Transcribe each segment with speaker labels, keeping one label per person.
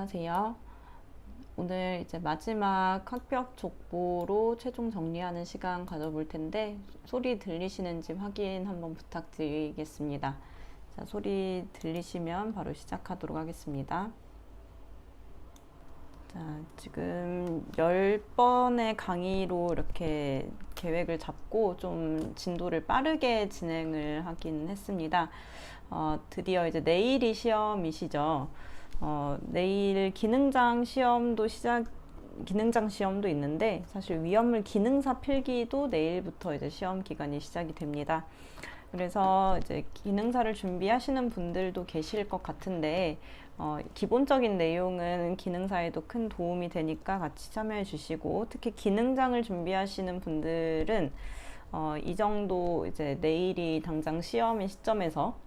Speaker 1: 안녕하세요. 오늘 이제 마지막 학벽 족보로 최종 정리하는 시간 가져볼 텐데 소리 들리시는지 확인 한번 부탁드리겠습니다. 자, 소리 들리시면 바로 시작하도록 하겠습니다. 자, 지금 10번의 강의로 이렇게 계획을 잡고 좀 진도를 빠르게 진행을 하긴 했습니다. 드디어 이제 내일이 시험이시죠. 내일 기능장 시험도 기능장 시험도 있는데 사실 위험물 기능사 필기도 내일부터 이제 시험 기간이 시작이 됩니다. 그래서 이제 기능사를 준비하시는 분들도 계실 것 같은데 기본적인 내용은 기능사에도 큰 도움이 되니까 같이 참여해 주시고, 특히 기능장을 준비하시는 분들은 이 정도 이제 내일이 당장 시험인 시점에서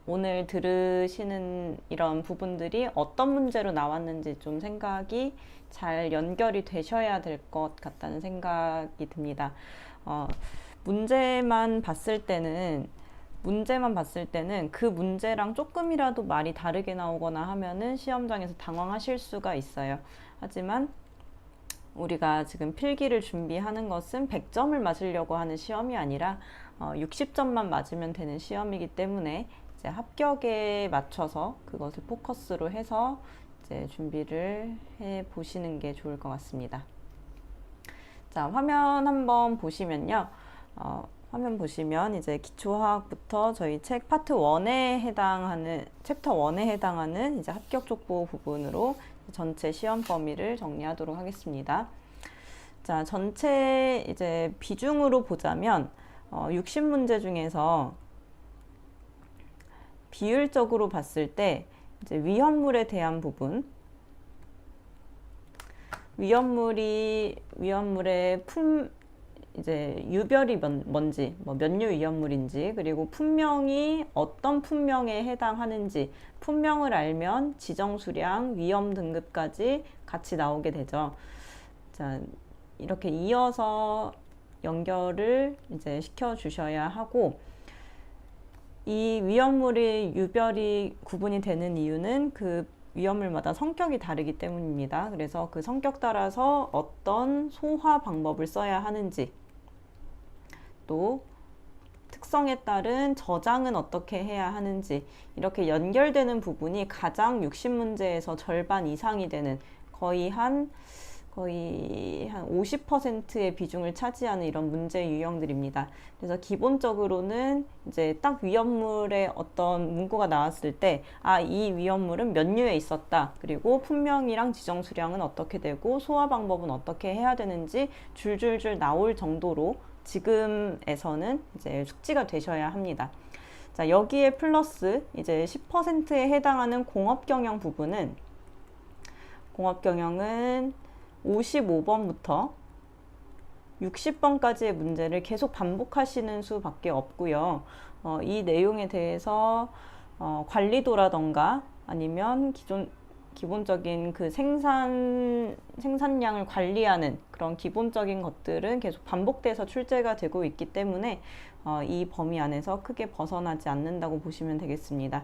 Speaker 1: 오늘 들으시는 이런 부분들이 어떤 문제로 나왔는지 좀 생각이 잘 연결이 되셔야 될 것 같다는 생각이 듭니다. 문제만 봤을 때는 그 문제랑 조금이라도 말이 다르게 나오거나 하면은 시험장에서 당황하실 수가 있어요. 하지만 우리가 지금 필기를 준비하는 것은 100점을 맞으려고 하는 시험이 아니라 60점만 맞으면 되는 시험이기 때문에 이제 합격에 맞춰서 그것을 포커스로 해서 이제 준비를 해 보시는 게 좋을 것 같습니다. 자, 화면 한번 보시면요. 화면 보시면 이제 기초화학부터 저희 책 파트 1에 해당하는, 챕터 1에 해당하는 이제 합격 족보 부분으로 전체 시험 범위를 정리하도록 하겠습니다. 자, 전체 이제 비중으로 보자면 60문제 중에서 비율적으로 봤을 때 이제 위험물에 대한 부분, 위험물의 이제 유별이 뭔지, 뭐 면류 위험물인지, 그리고 품명이 어떤 품명에 해당하는지, 품명을 알면 지정 수량, 위험 등급까지 같이 나오게 되죠. 자, 이렇게 이어서 연결을 이제 시켜 주셔야 하고, 이 위험물의 유별이 구분이 되는 이유는 그 위험물마다 성격이 다르기 때문입니다. 그래서 그 성격 따라서 어떤 소화 방법을 써야 하는지, 또 특성에 따른 저장은 어떻게 해야 하는지, 이렇게 연결되는 부분이 가장 60문제에서 절반 이상이 되는 거의 한 50%의 비중을 차지하는 이런 문제 유형들입니다. 그래서 기본적으로는 이제 딱 위험물의 어떤 문구가 나왔을 때, 이 위험물은 몇 류에 있었다, 그리고 품명이랑 지정 수량은 어떻게 되고 소화 방법은 어떻게 해야 되는지 줄줄줄 나올 정도로 지금에서는 이제 숙지가 되셔야 합니다. 자, 여기에 플러스 이제 10%에 해당하는 공업경영 부분은, 공업경영은 55번부터 60번까지의 문제를 계속 반복하시는 수밖에 없고요. 이 내용에 대해서 관리도라던가 아니면 기본적인 그 생산량을 관리하는 그런 기본적인 것들은 계속 반복돼서 출제가 되고 있기 때문에 이 범위 안에서 크게 벗어나지 않는다고 보시면 되겠습니다.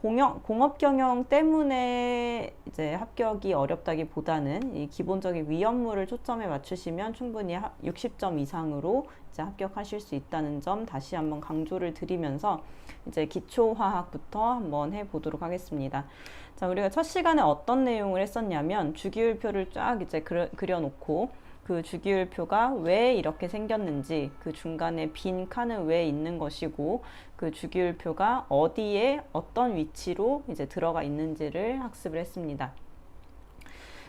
Speaker 1: 공업 경영 때문에 이제 합격이 어렵다기보다는 이 기본적인 위험물을 초점에 맞추시면 충분히 60점 이상으로 이제 합격하실 수 있다는 점 다시 한번 강조를 드리면서 이제 기초화학부터 한번 해보도록 하겠습니다. 자, 우리가 첫 시간에 어떤 내용을 했었냐면 주기율표를 쫙 이제 그려놓고 그 주기율표가 왜 이렇게 생겼는지, 그 중간에 빈 칸은 왜 있는 것이고, 그 주기율표가 어디에 어떤 위치로 이제 들어가 있는지를 학습을 했습니다.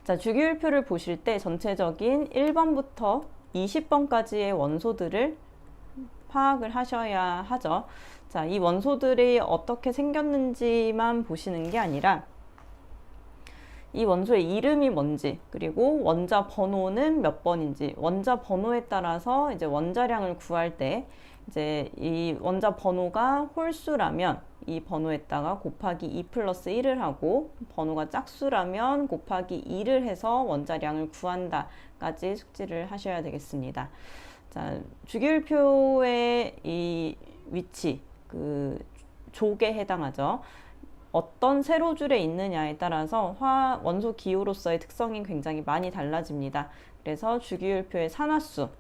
Speaker 1: 자, 주기율표를 보실 때 전체적인 1번부터 20번까지의 원소들을 파악을 하셔야 하죠. 자, 이 원소들이 어떻게 생겼는지만 보시는 게 아니라 이 원소의 이름이 뭔지, 그리고 원자 번호는 몇 번인지, 원자 번호에 따라서 이제 원자량을 구할 때 이제 이 원자 번호가 홀수라면 이 번호에다가 곱하기 2 플러스 1을 하고, 번호가 짝수라면 곱하기 2를 해서 원자량을 구한다까지 숙지를 하셔야 되겠습니다. 자, 주기율표의 이 위치, 그 족에 해당하죠. 어떤 세로줄에 있느냐에 따라서 원소 기호로서의 특성이 굉장히 많이 달라집니다. 그래서 주기율표의 산화수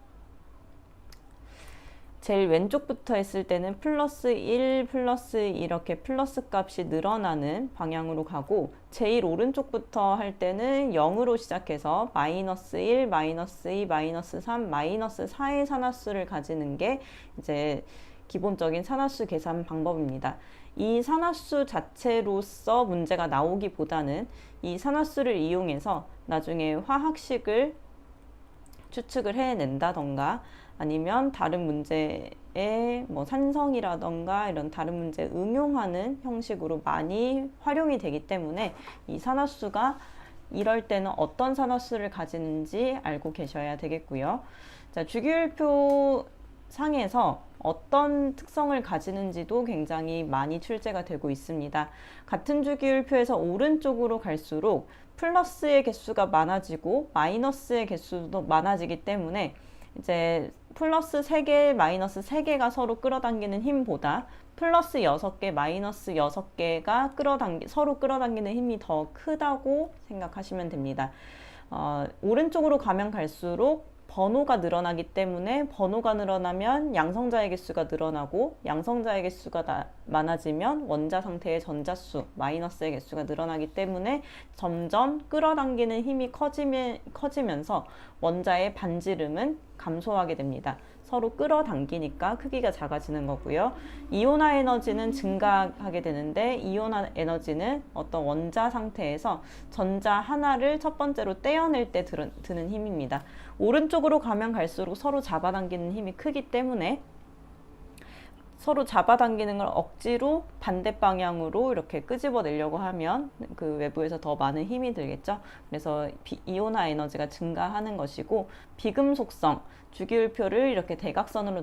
Speaker 1: 제일 왼쪽부터 했을 때는 플러스 1, 플러스 이렇게 플러스 값이 늘어나는 방향으로 가고, 제일 오른쪽부터 할 때는 0으로 시작해서 마이너스 1, 마이너스 2, 마이너스 3, 마이너스 4의 산화수를 가지는 게 이제 기본적인 산화수 계산 방법입니다. 이 산화수 자체로서 문제가 나오기보다는 이 산화수를 이용해서 나중에 화학식을 추측을 해낸다던가, 아니면 다른 문제에 뭐 산성이라던가 이런 다른 문제에 응용하는 형식으로 많이 활용이 되기 때문에 이 산화수가 이럴 때는 어떤 산화수를 가지는지 알고 계셔야 되겠고요. 자, 주기율표 상에서 어떤 특성을 가지는지도 굉장히 많이 출제가 되고 있습니다. 같은 주기율표에서 오른쪽으로 갈수록 플러스의 개수가 많아지고 마이너스의 개수도 많아지기 때문에 이제 플러스 3개, 마이너스 3개가 서로 끌어당기는 힘보다 플러스 6개, 마이너스 6개가 서로 끌어당기는 힘이 더 크다고 생각하시면 됩니다. 오른쪽으로 가면 갈수록 번호가 늘어나기 때문에 번호가 늘어나면 양성자의 개수가 늘어나고, 양성자의 개수가 많아지면 원자 상태의 전자수, 마이너스의 개수가 늘어나기 때문에 점점 끌어당기는 힘이 커지면서 원자의 반지름은 감소하게 됩니다. 서로 끌어당기니까 크기가 작아지는 거고요. 이온화 에너지는 증가하게 되는데, 이온화 에너지는 어떤 원자 상태에서 전자 하나를 첫 번째로 떼어낼 때 드는 힘입니다. 오른쪽으로 가면 갈수록 서로 잡아당기는 힘이 크기 때문에 서로 잡아당기는 걸 억지로 반대 방향으로 이렇게 끄집어내려고 하면 그 외부에서 더 많은 힘이 들겠죠. 그래서 이온화 에너지가 증가하는 것이고, 비금속성, 주기율표를 이렇게 대각선으로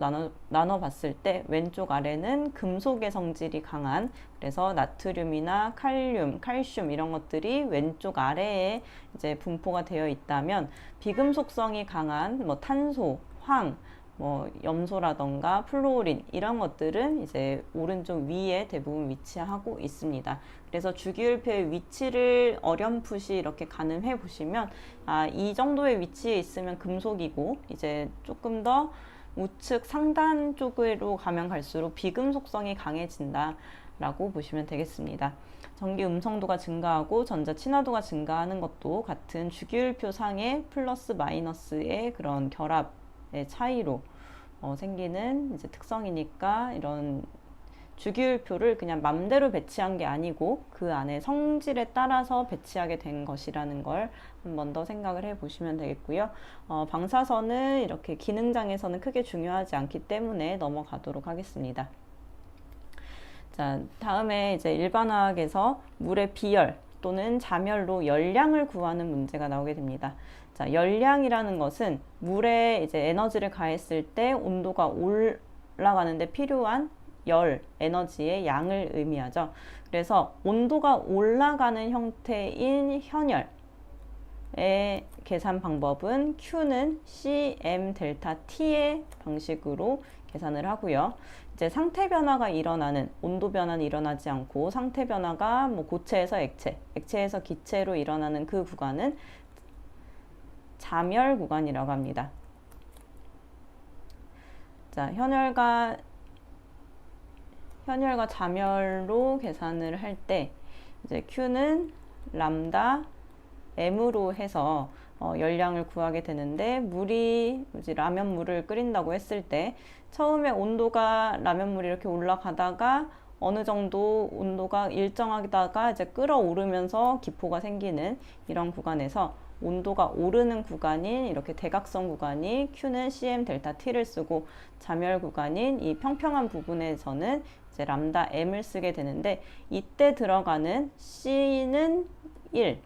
Speaker 1: 나눠 봤을 때 왼쪽 아래는 금속의 성질이 강한, 그래서 나트륨이나 칼륨, 칼슘 이런 것들이 왼쪽 아래에 이제 분포가 되어 있다면, 비금속성이 강한 뭐 탄소, 황, 뭐 염소라던가 플로린 이런 것들은 이제 오른쪽 위에 대부분 위치하고 있습니다. 그래서 주기율표의 위치를 어렴풋이 이렇게 가늠해 보시면, 이 정도의 위치에 있으면 금속이고, 이제 조금 더 우측 상단 쪽으로 가면 갈수록 비금속성이 강해진다 라고 보시면 되겠습니다. 전기 음성도가 증가하고 전자 친화도가 증가하는 것도 같은 주기율표 상의 플러스 마이너스의 그런 결합의 차이로 생기는 이제 특성이니까, 이런 주기율표를 그냥 맘대로 배치한 게 아니고 그 안에 성질에 따라서 배치하게 된 것이라는 걸 한 번 더 생각을 해 보시면 되겠고요. 방사선은 이렇게 기능장에서는 크게 중요하지 않기 때문에 넘어가도록 하겠습니다. 자, 다음에 이제 일반화학에서 물의 비열 또는 자멸로 열량을 구하는 문제가 나오게 됩니다. 자, 열량이라는 것은 물에 이제 에너지를 가했을 때 온도가 올라가는데 필요한 열, 에너지의 양을 의미하죠. 그래서 온도가 올라가는 형태인 현열의 계산 방법은 Q는 CM 델타 T의 방식으로 계산을 하고요. 이제 상태 변화가 일어나는, 온도 변화는 일어나지 않고 상태 변화가 뭐 고체에서 액체, 액체에서 기체로 일어나는 그 구간은 자멸 구간이라고 합니다. 자, 현열과 자멸로 계산을 할 때 이제 Q는 람다 M으로 해서 열량을 구하게 되는데, 물이 이제 라면물을 끓인다고 했을 때 처음에 온도가 라면물이 이렇게 올라가다가 어느 정도 온도가 일정하다가 이제 끓어오르면서 기포가 생기는 이런 구간에서 온도가 오르는 구간인 이렇게 대각선 구간이 Q는 CM 델타 T를 쓰고, 자멸 구간인 이 평평한 부분에서는 이제 람다 M을 쓰게 되는데, 이때 들어가는 C는 1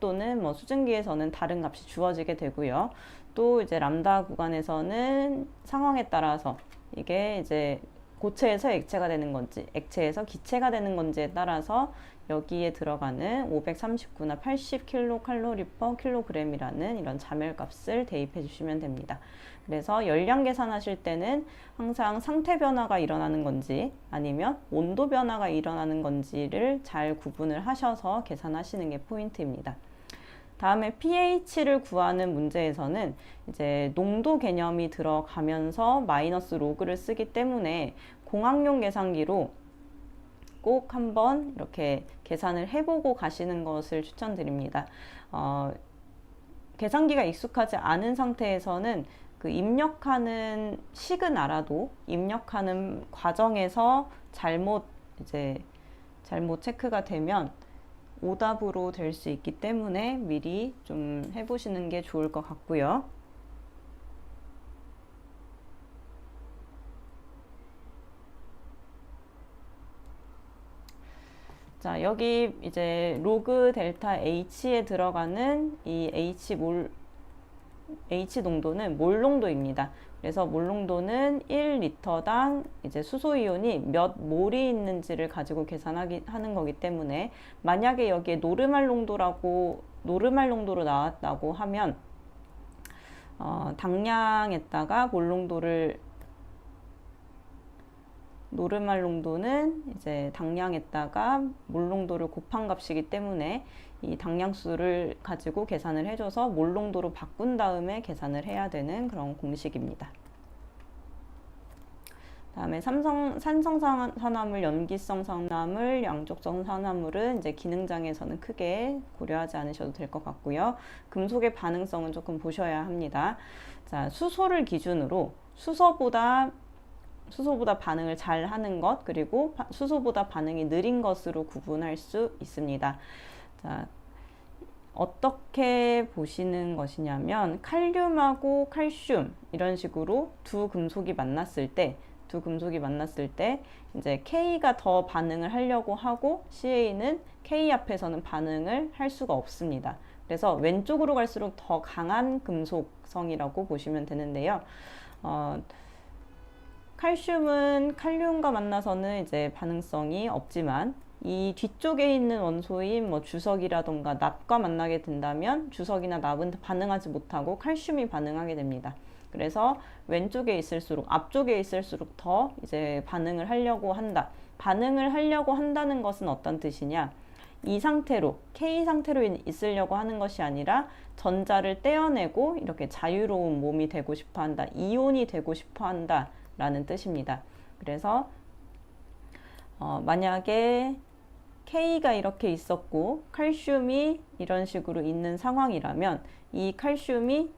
Speaker 1: 또는 뭐 수증기에서는 다른 값이 주어지게 되고요. 또 이제 람다 구간에서는 상황에 따라서 이게 이제 고체에서 액체가 되는 건지 액체에서 기체가 되는 건지에 따라서 여기에 들어가는 539나 80kcal/kg이라는 이런 자멸값을 대입해 주시면 됩니다. 그래서 열량 계산하실 때는 항상 상태 변화가 일어나는 건지 아니면 온도 변화가 일어나는 건지를 잘 구분을 하셔서 계산하시는 게 포인트입니다. 다음에 pH를 구하는 문제에서는 이제 농도 개념이 들어가면서 마이너스 로그를 쓰기 때문에 공학용 계산기로 꼭 한번 이렇게 계산을 해보고 가시는 것을 추천드립니다. 계산기가 익숙하지 않은 상태에서는 그 입력하는 식은 알아도 입력하는 과정에서 잘못 체크가 되면 오답으로 될 수 있기 때문에 미리 좀 해보시는 게 좋을 것 같고요. 자, 여기 이제 로그 델타 H에 들어가는 이 H 농도는 몰 농도입니다. 그래서 몰 농도는 1리터당 이제 수소이온이 몇 몰이 있는지를 가지고 계산하는 거기 때문에 만약에 여기에 노르말 농도로 나왔다고 하면 당량에다가 노르말 농도는 이제 당량에다가 몰 농도를 곱한 값이기 때문에 이 당량수를 가지고 계산을 해줘서 몰 농도로 바꾼 다음에 계산을 해야 되는 그런 공식입니다. 다음에 산성 산화물, 염기성 산화물, 양쪽성 산화물은 이제 기능장에서는 크게 고려하지 않으셔도 될 것 같고요. 금속의 반응성은 조금 보셔야 합니다. 자, 수소를 기준으로 수소보다 반응을 잘 하는 것, 그리고 수소보다 반응이 느린 것으로 구분할 수 있습니다. 자, 어떻게 보시는 것이냐면 칼륨하고 칼슘 이런 식으로 두 금속이 만났을 때 이제 K가 더 반응을 하려고 하고 CA는 K 앞에서는 반응을 할 수가 없습니다. 그래서 왼쪽으로 갈수록 더 강한 금속성이라고 보시면 되는데요. 칼슘은 칼륨과 만나서는 이제 반응성이 없지만 이 뒤쪽에 있는 원소인 뭐 주석이라던가 납과 만나게 된다면 주석이나 납은 반응하지 못하고 칼슘이 반응하게 됩니다. 그래서 왼쪽에 있을수록, 앞쪽에 있을수록 더 이제 반응을 하려고 한다. 반응을 하려고 한다는 것은 어떤 뜻이냐? 이 상태로, K 상태로 있으려고 하는 것이 아니라 전자를 떼어내고 이렇게 자유로운 몸이 되고 싶어 한다. 이온이 되고 싶어 한다. 라는 뜻입니다. 그래서 만약에 K가 이렇게 있었고 칼슘이 이런 식으로 있는 상황이라면 이 칼슘이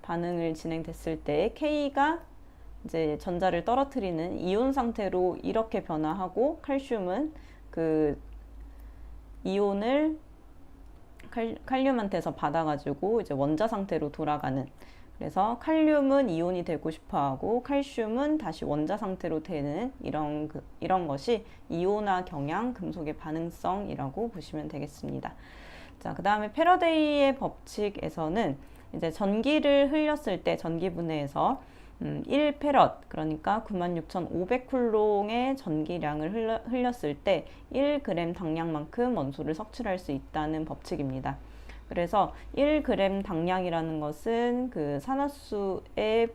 Speaker 1: 반응을 진행됐을 때 K가 이제 전자를 떨어뜨리는 이온 상태로 이렇게 변화하고 칼슘은 그 이온을 칼륨한테서 받아가지고 이제 원자 상태로 돌아가는, 그래서 칼륨은 이온이 되고 싶어하고 칼슘은 다시 원자 상태로 되는 이런 것이 이온화 경향 금속의 반응성이라고 보시면 되겠습니다. 자, 그 다음에 패러데이의 법칙에서는 이제 전기를 흘렸을 때 전기분해에서 1페럿, 그러니까 96,500쿨롱의 전기량을 흘렸을 때 1g 당량만큼 원소를 석출할 수 있다는 법칙입니다. 그래서 1g 당량이라는 것은 그 산화수의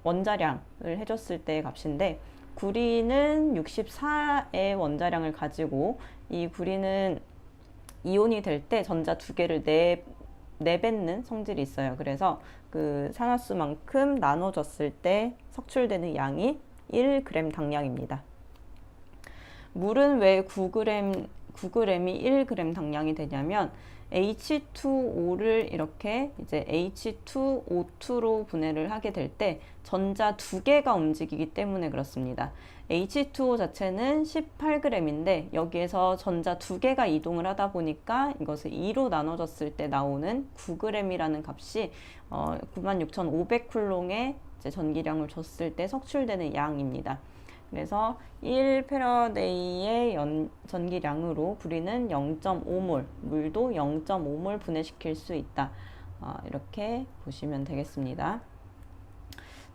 Speaker 1: 원자량을 해줬을 때의 값인데, 구리는 64의 원자량을 가지고 이 구리는 이온이 될 때 전자 두 개를 내뱉는 성질이 있어요. 그래서 그 산화수만큼 나눠졌을 때 석출되는 양이 1g 당량입니다. 물은 왜 9g이 1g 당량이 되냐면 H2O를 이렇게 이제 H2O2로 분해를 하게 될 때 전자 두 개가 움직이기 때문에 그렇습니다. H2O 자체는 18g인데 여기에서 전자 두 개가 이동을 하다 보니까 이것을 2로 나눠졌을 때 나오는 9g이라는 값이 96,500쿨롱의 이제 전기량을 줬을 때 석출되는 양입니다. 그래서 1패러데이의 전기량으로 구리는 0.5몰, 물도 0.5몰 분해시킬 수 있다. 이렇게 보시면 되겠습니다.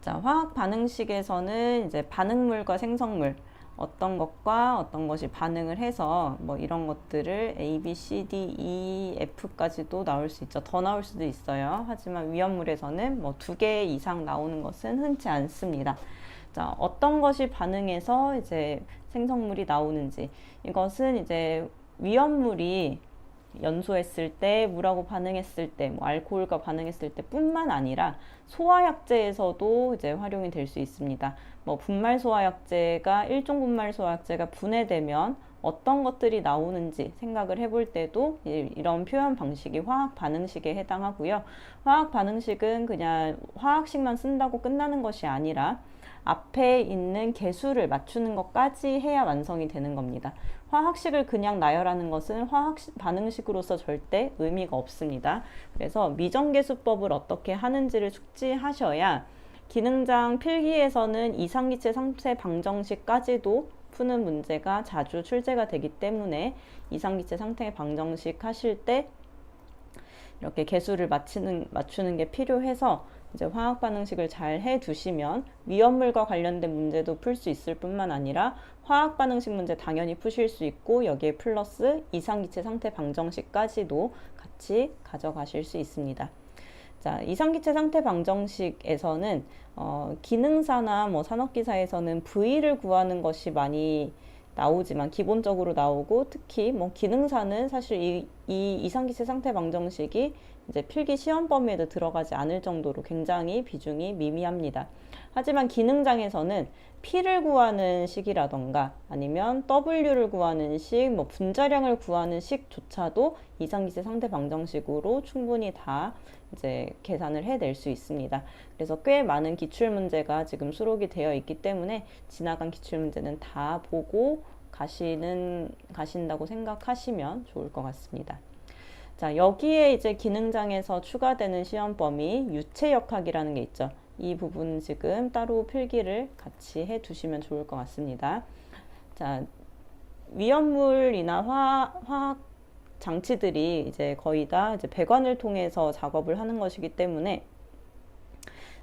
Speaker 1: 자, 화학 반응식에서는 이제 반응물과 생성물, 어떤 것과 어떤 것이 반응을 해서 뭐 이런 것들을 A, B, C, D, E, F까지도 나올 수 있죠. 더 나올 수도 있어요. 하지만 위험물에서는 뭐 2개 이상 나오는 것은 흔치 않습니다. 자, 어떤 것이 반응해서 이제 생성물이 나오는지, 이것은 이제 위험물이 연소했을 때, 물하고 반응했을 때, 뭐 알코올과 반응했을 때 뿐만 아니라 소화약제에서도 이제 활용이 될 수 있습니다. 뭐 분말 소화약제가, 일종 분말 소화약제가 분해되면 어떤 것들이 나오는지 생각을 해볼 때도 이런 표현 방식이 화학 반응식에 해당하고요. 화학 반응식은 그냥 화학식만 쓴다고 끝나는 것이 아니라 앞에 있는 개수를 맞추는 것까지 해야 완성이 되는 겁니다. 화학식을 그냥 나열하는 것은 화학 반응식으로서 절대 의미가 없습니다. 그래서 미정계수법을 어떻게 하는지를 숙지하셔야 기능장 필기에서는 이상기체 상태 방정식까지도 푸는 문제가 자주 출제가 되기 때문에 이상기체 상태 방정식 하실 때 이렇게 개수를 맞추는 게 필요해서 이제 화학 반응식을 잘 해두시면 위험물과 관련된 문제도 풀 수 있을 뿐만 아니라 화학 반응식 문제 당연히 푸실 수 있고 여기에 플러스 이상기체 상태 방정식까지도 같이 가져가실 수 있습니다. 자, 이상기체 상태 방정식에서는 기능사나 뭐 산업기사에서는 V를 구하는 것이 많이 나오지만 기본적으로 나오고 특히 뭐 기능사는 사실 이 이상기체 상태 방정식이 이제 필기 시험 범위에도 들어가지 않을 정도로 굉장히 비중이 미미합니다. 하지만 기능장에서는 P를 구하는 식이라던가 아니면 W를 구하는 식, 뭐 분자량을 구하는 식조차도 이상기체 상태 방정식으로 충분히 다 이제 계산을 해낼 수 있습니다. 그래서 꽤 많은 기출문제가 지금 수록이 되어 있기 때문에 지나간 기출문제는 다 보고 가신다고 생각하시면 좋을 것 같습니다. 자, 여기에 이제 기능장에서 추가되는 시험 범위 유체역학이라는 게 있죠. 이 부분 지금 따로 필기를 같이 해 두시면 좋을 것 같습니다. 자, 위험물이나 화학 장치들이 이제 거의 다 이제 배관을 통해서 작업을 하는 것이기 때문에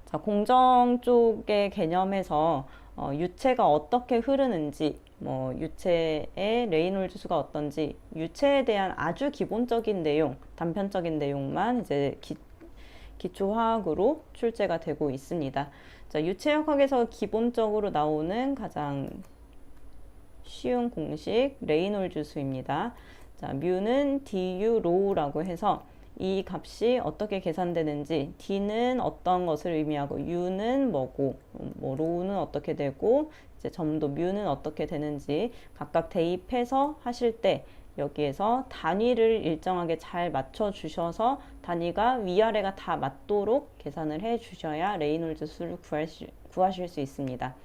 Speaker 1: 자, 공정 쪽의 개념에서 유체가 어떻게 흐르는지, 뭐 유체의 레이놀즈 수가 어떤지, 유체에 대한 아주 기본적인 내용, 단편적인 내용만 이제 기초화학으로 출제가 되고 있습니다. 자, 유체역학에서 기본적으로 나오는 가장 쉬운 공식 레이놀즈 수입니다. 자, 뮤는 du 로우라고 해서 이 값이 어떻게 계산되는지, d는 어떤 것을 의미하고 u는 뭐고, 뭐 로우는 어떻게 되고, 이제 점도 뮤는 어떻게 되는지 각각 대입해서 하실 때 여기에서 단위를 일정하게 잘 맞춰 주셔서 단위가 위아래가 다 맞도록 계산을 해 주셔야 레이놀즈 수를 구하실 수 있습니다.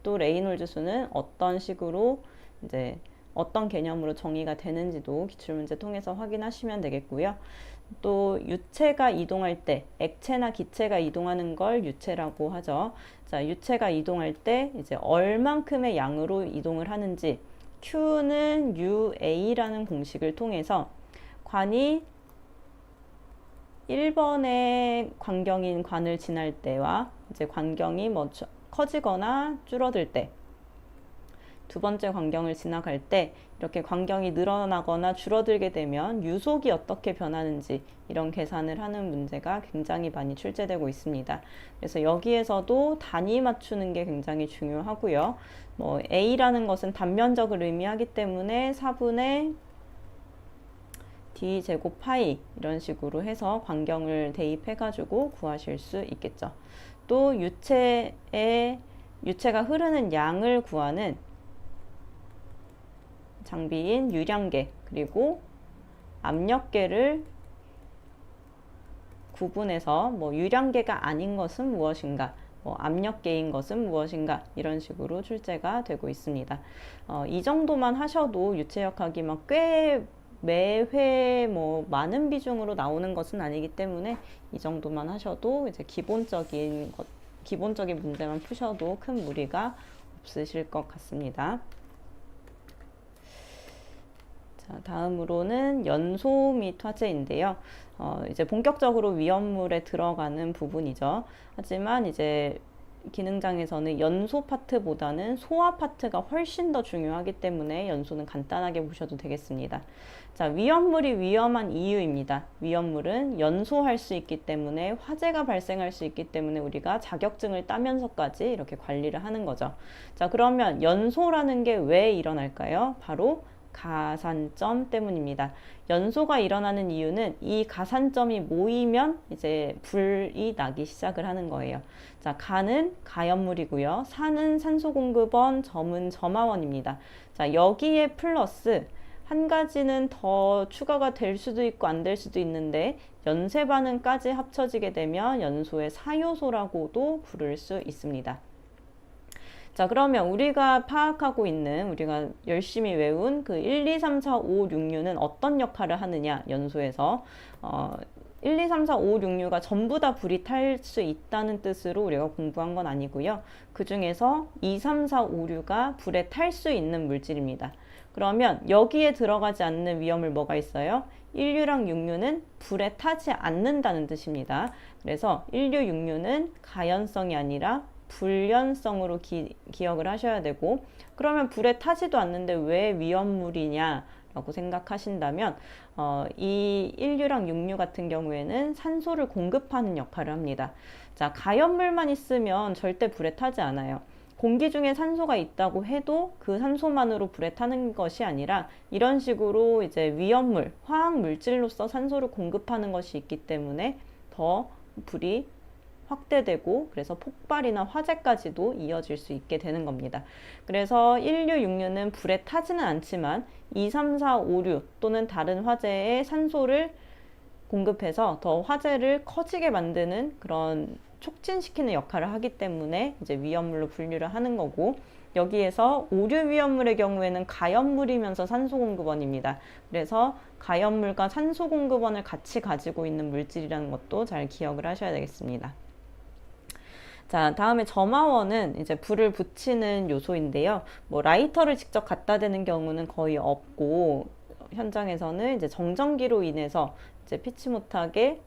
Speaker 1: 또 레이놀즈 수는 어떤 식으로 이제 어떤 개념으로 정의가 되는지도 기출문제 통해서 확인하시면 되겠고요. 또 유체가 이동할 때, 액체나 기체가 이동하는 걸 유체라고 하죠. 자, 유체가 이동할 때 이제 얼만큼의 양으로 이동을 하는지 Q는 UA라는 공식을 통해서 관이 1번의 광경인 관을 지날 때와 이제 광경이 뭐 커지거나 줄어들 때, 두 번째 광경을 지나갈 때 이렇게 광경이 늘어나거나 줄어들게 되면 유속이 어떻게 변하는지 이런 계산을 하는 문제가 굉장히 많이 출제되고 있습니다. 그래서 여기에서도 단위 맞추는 게 굉장히 중요하고요. 뭐 A라는 것은 단면적을 의미하기 때문에 4분의 D 제곱 파이 이런 식으로 해서 광경을 대입해 가지고 구하실 수 있겠죠. 또 유체가 흐르는 양을 구하는 장비인 유량계 그리고 압력계를 구분해서 뭐 유량계가 아닌 것은 무엇인가, 뭐 압력계인 것은 무엇인가 이런 식으로 출제가 되고 있습니다. 이 정도만 하셔도 유체역학이 막 꽤 매회 뭐 많은 비중으로 나오는 것은 아니기 때문에 이 정도만 하셔도 이제 기본적인 문제만 푸셔도 큰 무리가 없으실 것 같습니다. 자, 다음으로는 연소 및 화재인데요. 이제 본격적으로 위험물에 들어가는 부분이죠. 하지만 이제 기능장에서는 연소 파트보다는 소화 파트가 훨씬 더 중요하기 때문에 연소는 간단하게 보셔도 되겠습니다. 자, 위험물이 위험한 이유입니다. 위험물은 연소할 수 있기 때문에 화재가 발생할 수 있기 때문에 우리가 자격증을 따면서까지 이렇게 관리를 하는 거죠. 자, 그러면 연소라는 게 왜 일어날까요? 바로 가산점 때문입니다. 연소가 일어나는 이유는 이 가산점이 모이면 이제 불이 나기 시작을 하는 거예요. 자, 가는 가연물이고요. 산은 산소공급원, 점은 점화원입니다. 자, 여기에 플러스 한 가지는 더 추가가 될 수도 있고 안 될 수도 있는데 연쇄 반응까지 합쳐지게 되면 연소의 사요소라고도 부를 수 있습니다. 자, 그러면 우리가 파악하고 있는, 우리가 열심히 외운 그 1, 2, 3, 4, 5, 6류는 어떤 역할을 하느냐, 연소에서. 1, 2, 3, 4, 5, 6류가 전부 다 불이 탈 수 있다는 뜻으로 우리가 공부한 건 아니고요. 그 중에서 2, 3, 4, 5류가 불에 탈 수 있는 물질입니다. 그러면 여기에 들어가지 않는 위험물 뭐가 있어요? 1류랑 6류는 불에 타지 않는다는 뜻입니다. 그래서 1류, 6류는 가연성이 아니라 불연성으로 기억을 하셔야 되고, 그러면 불에 타지도 않는데 왜 위험물이냐 라고 생각하신다면 이 1류랑 6류 같은 경우에는 산소를 공급하는 역할을 합니다. 자, 가연물만 있으면 절대 불에 타지 않아요. 공기 중에 산소가 있다고 해도 그 산소만으로 불에 타는 것이 아니라 이런 식으로 이제 위험물, 화학 물질로서 산소를 공급하는 것이 있기 때문에 더 불이 확대되고 그래서 폭발이나 화재까지도 이어질 수 있게 되는 겁니다. 그래서 1류, 6류는 불에 타지는 않지만 2, 3, 4, 5류 또는 다른 화재에 산소를 공급해서 더 화재를 커지게 만드는 그런 촉진시키는 역할을 하기 때문에 이제 위험물로 분류를 하는 거고, 여기에서 5류 위험물의 경우에는 가연물이면서 산소공급원입니다. 그래서 가연물과 산소공급원을 같이 가지고 있는 물질이라는 것도 잘 기억을 하셔야 되겠습니다. 자, 다음에 점화원은 이제 불을 붙이는 요소인데요. 뭐 라이터를 직접 갖다 대는 경우는 거의 없고, 현장에서는 이제 정전기로 인해서 이제 피치 못하게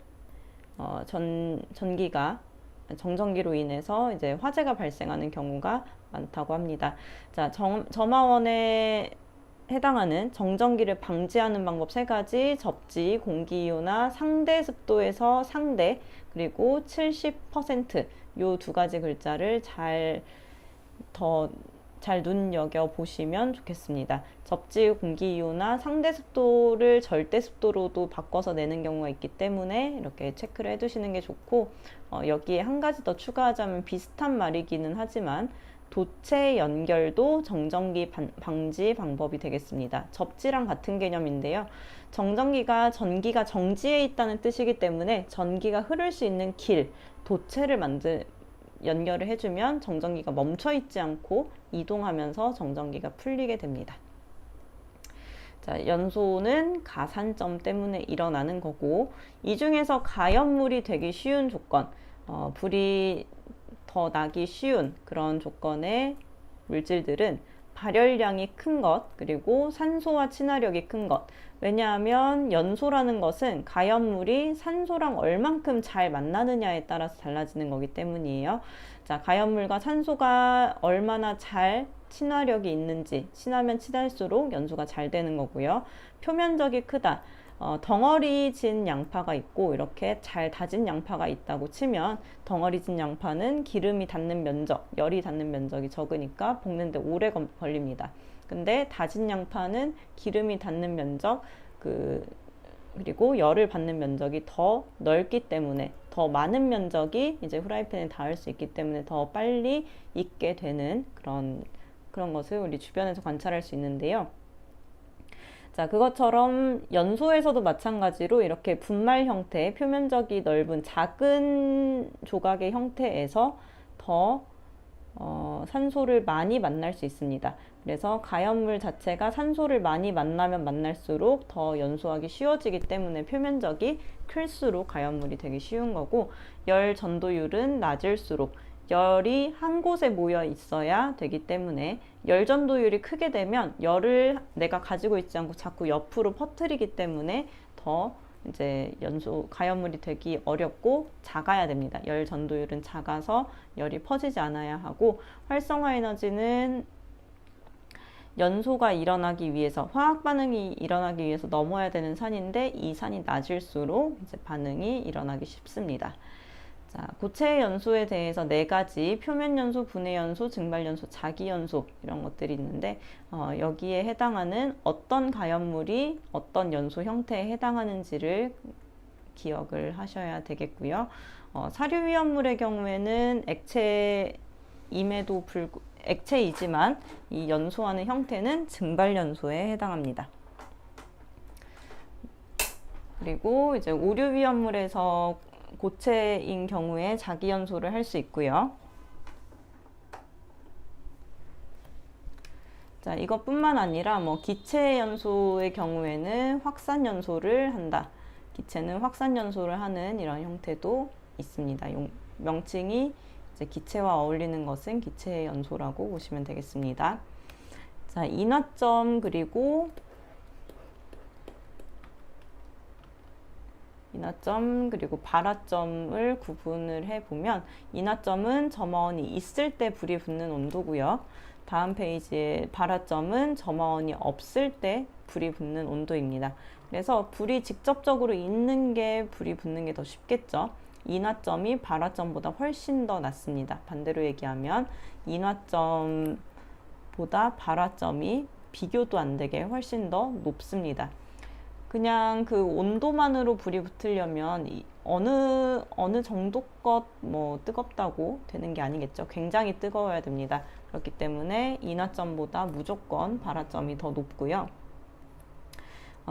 Speaker 1: 정전기로 인해서 이제 화재가 발생하는 경우가 많다고 합니다. 자, 점화원에 해당하는 정전기를 방지하는 방법 3가지, 접지, 공기이온화, 상대 습도에서 상대, 그리고 70%, 요 2가지 글자를 잘 눈여겨 보시면 좋겠습니다. 접지, 공기이온화, 상대 습도를 절대 습도로도 바꿔서 내는 경우가 있기 때문에 이렇게 체크를 해두시는 게 좋고, 여기에 한 가지 더 추가하자면 비슷한 말이기는 하지만 도체 연결도 정전기 방지 방법이 되겠습니다. 접지랑 같은 개념인데요. 정전기가 전기가 정지해 있다는 뜻이기 때문에 전기가 흐를 수 있는 길, 도체를 연결을 해주면 정전기가 멈춰 있지 않고 이동하면서 정전기가 풀리게 됩니다. 자, 연소는 가산점 때문에 일어나는 거고, 이 중에서 가연물이 되기 쉬운 조건, 불이 더 나기 쉬운 그런 조건의 물질들은 발열량이 큰 것, 그리고 산소와 친화력이 큰 것. 왜냐하면 연소라는 것은 가연물이 산소랑 얼만큼 잘 만나느냐에 따라서 달라지는 거기 때문이에요. 자, 가연물과 산소가 얼마나 잘 친화력이 있는지, 친하면 친할수록 연소가 잘 되는 거고요. 표면적이 크다. 덩어리진 양파가 있고 이렇게 잘 다진 양파가 있다고 치면, 덩어리진 양파는 기름이 닿는 면적, 열이 닿는 면적이 적으니까 볶는데 오래 걸립니다. 근데 다진 양파는 기름이 닿는 면적, 그리고 열을 받는 면적이 더 넓기 때문에 더 많은 면적이 이제 후라이팬에 닿을 수 있기 때문에 더 빨리 익게 되는 그런 것을 우리 주변에서 관찰할 수 있는데요. 자, 그것처럼 연소에서도 마찬가지로 이렇게 분말 형태, 표면적이 넓은 작은 조각의 형태에서 더 산소를 많이 만날 수 있습니다. 그래서 가연물 자체가 산소를 많이 만나면 만날수록 더 연소하기 쉬워지기 때문에 표면적이 클수록 가연물이 되기 쉬운 거고, 열 전도율은 낮을수록 열이 한 곳에 모여 있어야 되기 때문에 열 전도율이 크게 되면 열을 내가 가지고 있지 않고 자꾸 옆으로 퍼뜨리기 때문에 더 이제 연소 가연물이 되기 어렵고 작아야 됩니다. 열 전도율은 작아서 열이 퍼지지 않아야 하고, 활성화 에너지는 연소가 일어나기 위해서, 화학 반응이 일어나기 위해서 넘어야 되는 산인데, 이 산이 낮을수록 이제 반응이 일어나기 쉽습니다. 자, 고체 연소에 대해서 네 가지, 표면 연소, 분해 연소, 증발 연소, 자기 연소, 이런 것들이 있는데, 여기에 해당하는 어떤 가연물이 어떤 연소 형태에 해당하는지를 기억을 하셔야 되겠고요. 사류 위험물의 경우에는 액체이지만 이 연소하는 형태는 증발 연소에 해당합니다. 그리고 이제 오류 위험물에서 고체인 경우에 자기 연소를 할 수 있고요. 자, 이것뿐만 아니라 기체 연소의 경우에는 확산 연소를 한다. 기체는 확산 연소를 하는 이런 형태도 있습니다. 명칭이 이제 기체와 어울리는 것은 기체 연소라고 보시면 되겠습니다. 자, 인화점 그리고 발화점을 구분을 해보면, 인화점은 점화원이 있을 때 불이 붙는 온도고요. 다음 페이지에 발화점은 점화원이 없을 때 불이 붙는 온도입니다. 그래서 불이 직접적으로 있는 게 불이 붙는 게 더 쉽겠죠. 인화점이 발화점보다 훨씬 더 낮습니다. 반대로 얘기하면 인화점보다 발화점이 비교도 안 되게 훨씬 더 높습니다. 그냥 그 온도만으로 불이 붙으려면 어느 정도껏 뜨겁다고 되는 게 아니겠죠. 굉장히 뜨거워야 됩니다. 그렇기 때문에 인화점보다 무조건 발화점이 더 높고요.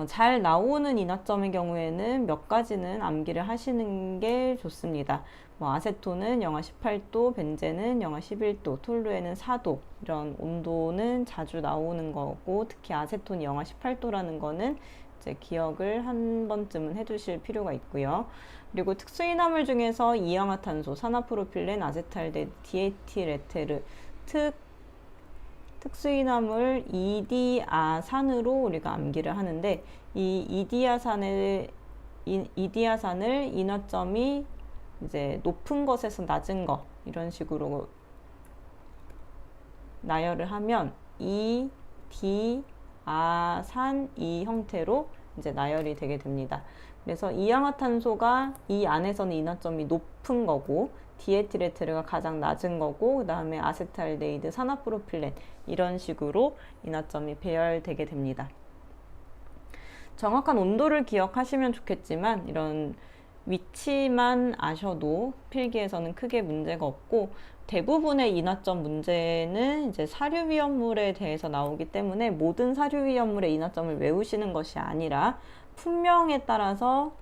Speaker 1: 잘 나오는 인화점의 경우에는 몇 가지는 암기를 하시는 게 좋습니다. 아세톤은 영하 18도, 벤젠은 영하 11도, 톨루에는 4도, 이런 온도는 자주 나오는 거고, 특히 아세톤이 영하 18도라는 거는 이제 기억을 한 번쯤은 해두실 필요가 있고요. 그리고 특수인화물 중에서 이氧화탄소, 산화프로필렌, 아세탈데히드, 디에틸에테르, 특수인화물 이디아산으로 우리가 암기를 하는데, 이 이디아산을 인화점이 이제 높은 것에서 낮은 것, 이런 식으로 나열을 하면 이디아산 이 형태로 이제 나열이 되게 됩니다. 그래서 이氧화탄소가 이 안에서는 인화점이 높은 거고, 디에틸에테르가 가장 낮은 거고, 그 다음에 아세탈데히드, 산화프로필렌, 이런 식으로 인화점이 배열되게 됩니다. 정확한 온도를 기억하시면 좋겠지만, 이런 위치만 아셔도 필기에서는 크게 문제가 없고, 대부분의 인화점 문제는 이제 사류 위험물에 대해서 나오기 때문에 모든 사류 위험물의 인화점을 외우시는 것이 아니라 품명에 따라서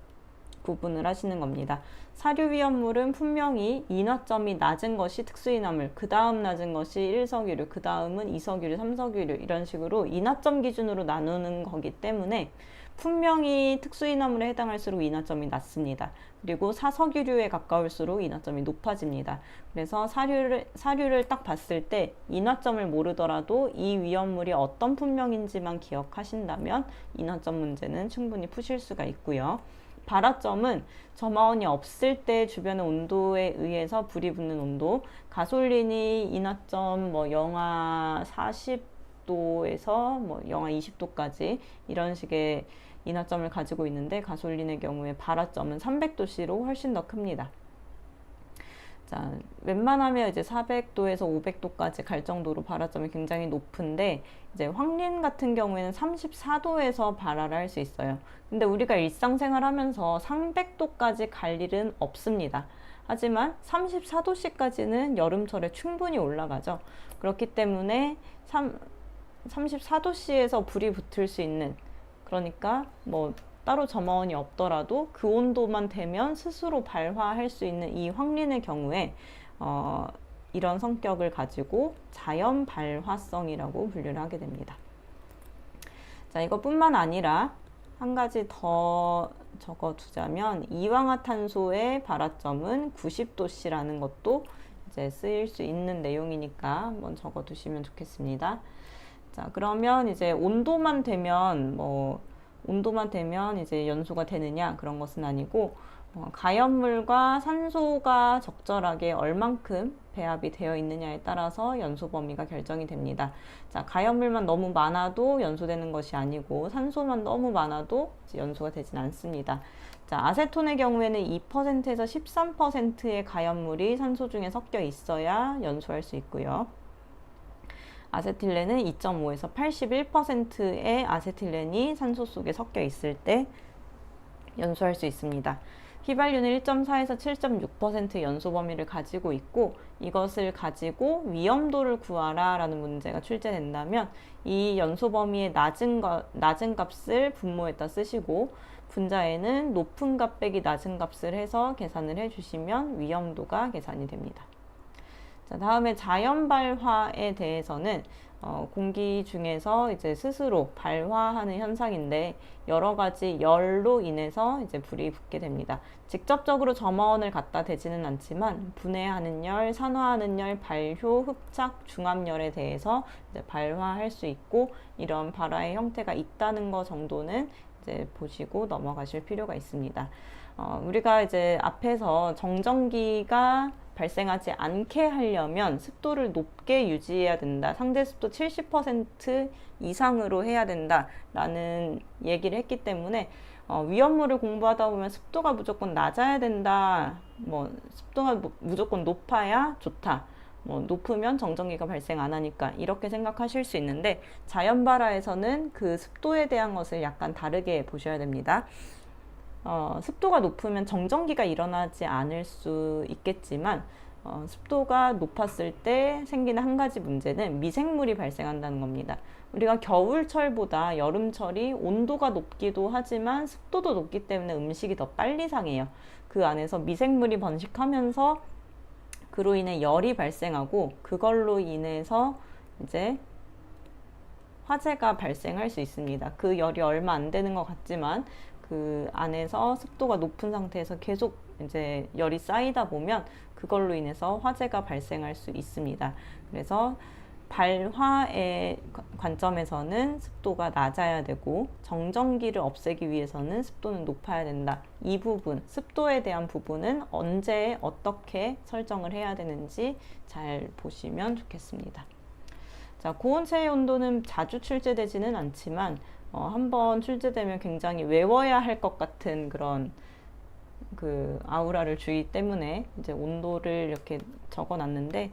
Speaker 1: 구분을 하시는 겁니다. 사류 위험물은 분명히 인화점이 낮은 것이 특수인화물, 그 다음 낮은 것이 1석유류, 그 다음은 2석유류, 3석유류, 이런 식으로 인화점 기준으로 나누는 거기 때문에 분명히 특수인화물에 해당할수록 인화점이 낮습니다. 그리고 4석유류에 가까울수록 인화점이 높아집니다. 그래서 사류를 딱 봤을 때 인화점을 모르더라도 이 위험물이 어떤 분명인지만 기억하신다면 인화점 문제는 충분히 푸실 수가 있고요. 발화점은 점화원이 없을 때 주변의 온도에 의해서 불이 붙는 온도, 가솔린이 인화점 영하 40도에서 영하 20도까지 이런 식의 인화점을 가지고 있는데, 가솔린의 경우에 발화점은 300도씨로 훨씬 더 큽니다. 자, 웬만하면 이제 400도에서 500도까지 갈 정도로 발화점이 굉장히 높은데, 이제 황린 같은 경우에는 34도에서 발화를 할 수 있어요. 근데 우리가 일상생활 하면서 300도까지 갈 일은 없습니다. 하지만 34도씨까지는 여름철에 충분히 올라가죠. 그렇기 때문에 34도씨에서 불이 붙을 수 있는, 그러니까 따로 점화원이 없더라도 그 온도만 되면 스스로 발화할 수 있는 이 황린의 경우에 이런 성격을 가지고 자연 발화성이라고 분류를 하게 됩니다. 자, 이것뿐만 아니라 한 가지 더 적어두자면, 이氧화탄소의 발화점은 90도씨라는 것도 이제 쓰일 수 있는 내용이니까 한번 적어두시면 좋겠습니다. 자, 그러면 이제 온도만 되면 온도만 되면 이제 연소가 되느냐 그런 것은 아니고 가연물과 산소가 적절하게 얼만큼 배합이 되어 있느냐에 따라서 연소 범위가 결정이 됩니다. 자, 가연물만 너무 많아도 연소되는 것이 아니고 산소만 너무 많아도 연소가 되진 않습니다. 자, 아세톤의 경우에는 2%에서 13%의 가연물이 산소 중에 섞여 있어야 연소할 수 있고요. 아세틸렌은 2.5에서 81%의 아세틸렌이 산소 속에 섞여 있을 때 연소할 수 있습니다. 휘발유는 1.4에서 7.6% 연소 범위를 가지고 있고, 이것을 가지고 위험도를 구하라 라는 문제가 출제된다면 이 연소 범위의 낮은 값을 분모에다 쓰시고 분자에는 높은 값 빼기 낮은 값을 해서 계산을 해주시면 위험도가 계산이 됩니다. 자, 다음에 자연 발화에 대해서는 공기 중에서 이제 스스로 발화하는 현상인데 여러 가지 열로 인해서 이제 불이 붙게 됩니다. 직접적으로 점화원을 갖다 대지는 않지만 분해하는 열, 산화하는 열, 발효, 흡착, 중합열에 대해서 이제 발화할 수 있고 이런 발화의 형태가 있다는 것 정도는 이제 보시고 넘어가실 필요가 있습니다. 우리가 이제 앞에서 정전기가 발생하지 않게 하려면 습도를 높게 유지해야 된다. 상대 습도 70% 이상으로 해야 된다라는 얘기를 했기 때문에 위험물을 공부하다 보면 습도가 무조건 낮아야 된다. 뭐 습도가 무조건 높아야 좋다. 뭐 높으면 정전기가 발생 안 하니까 이렇게 생각하실 수 있는데 자연발화에서는 그 습도에 대한 것을 약간 다르게 보셔야 됩니다. 습도가 높으면 정전기가 일어나지 않을 수 있겠지만 습도가 높았을 때 생기는 한 가지 문제는 미생물이 발생한다는 겁니다. 우리가 겨울철보다 여름철이 온도가 높기도 하지만 습도도 높기 때문에 음식이 더 빨리 상해요. 그 안에서 미생물이 번식하면서 그로 인해 열이 발생하고 그걸로 인해서 이제 화재가 발생할 수 있습니다. 그 열이 얼마 안 되는 것 같지만 그 안에서 습도가 높은 상태에서 계속 이제 열이 쌓이다 보면 그걸로 인해서 화재가 발생할 수 있습니다. 그래서 발화의 관점에서는 습도가 낮아야 되고 정전기를 없애기 위해서는 습도는 높아야 된다. 이 부분, 습도에 대한 부분은 언제 어떻게 설정을 해야 되는지 잘 보시면 좋겠습니다. 자, 고온체의 온도는 자주 출제되지는 않지만 한번 출제되면 굉장히 외워야 할 것 같은 그런 그 아우라를 주기 때문에 이제 온도를 이렇게 적어 놨는데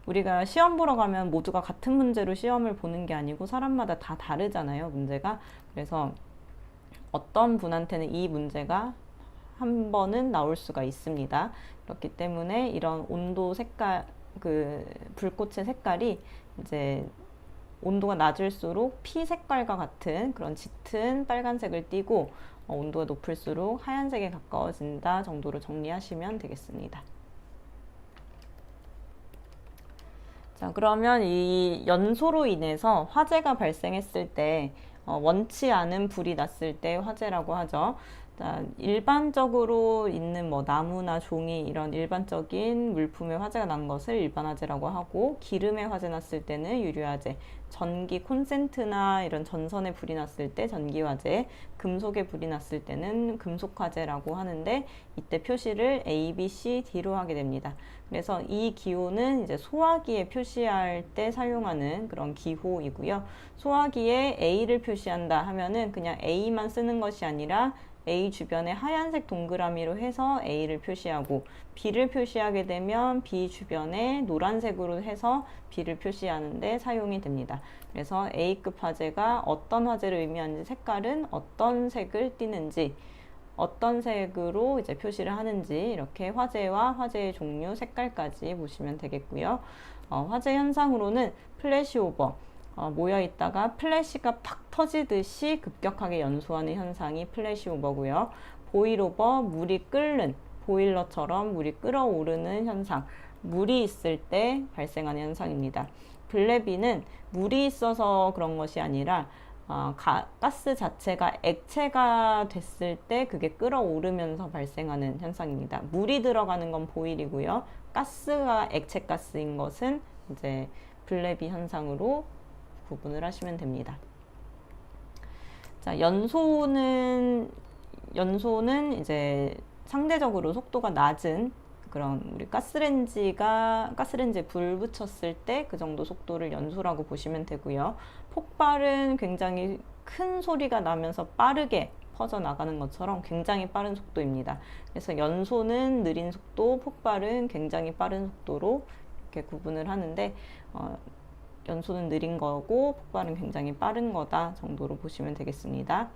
Speaker 1: 우리가 시험 보러 가면 모두가 같은 문제로 시험을 보는 게 아니고 사람마다 다 다르잖아요, 문제가. 그래서 어떤 분한테는 이 문제가 한 번은 나올 수가 있습니다. 그렇기 때문에 이런 온도 색깔, 그 불꽃의 색깔이 이제 온도가 낮을수록 피 색깔과 같은 그런 짙은 빨간색을 띠고 온도가 높을수록 하얀색에 가까워진다 정도로 정리하시면 되겠습니다. 자, 그러면 이 연소로 인해서 화재가 발생했을 때 원치 않은 불이 났을 때 화재라고 하죠. 자, 일반적으로 있는 뭐 나무나 종이 이런 일반적인 물품에 화재가 난 것을 일반화재라고 하고, 기름에 화재 났을 때는 유류화재, 전기 콘센트나 이런 전선에 불이 났을 때 전기화재, 금속에 불이 났을 때는 금속화재라고 하는데, 이때 표시를 A, B, C, D로 하게 됩니다. 그래서 이 기호는 이제 소화기에 표시할 때 사용하는 그런 기호이고요. 소화기에 A를 표시한다 하면은 그냥 A만 쓰는 것이 아니라 A 주변에 하얀색 동그라미로 해서 A를 표시하고, B를 표시하게 되면 B 주변에 노란색으로 해서 B를 표시하는데 사용이 됩니다. 그래서 A급 화재가 어떤 화재를 의미하는지, 색깔은 어떤 색을 띠는지, 어떤 색으로 이제 표시를 하는지, 이렇게 화재와 화재의 종류, 색깔까지 보시면 되겠고요. 화재 현상으로는 플래시오버, 모여 있다가 플래시가 팍 터지듯이 급격하게 연소하는 현상이 플래시오버고요. 보일오버, 물이 끓는, 보일러처럼 물이 끓어오르는 현상, 물이 있을 때 발생하는 현상입니다. 블레비는 물이 있어서 그런 것이 아니라 가스 자체가 액체가 됐을 때 그게 끓어오르면서 발생하는 현상입니다. 물이 들어가는 건 보일이고요. 가스가 액체 가스인 것은 이제 블레비 현상으로 구분을 하시면 됩니다. 자, 연소는 이제 상대적으로 속도가 낮은 그런 우리 가스레인지에 불 붙였을 때 그 정도 속도를 연소라고 보시면 되고요. 폭발은 굉장히 큰 소리가 나면서 빠르게 퍼져나가는 것처럼 굉장히 빠른 속도입니다. 그래서 연소는 느린 속도, 폭발은 굉장히 빠른 속도로 이렇게 구분을 하는데 연소는 느린 거고 폭발은 굉장히 빠른 거다 정도로 보시면 되겠습니다.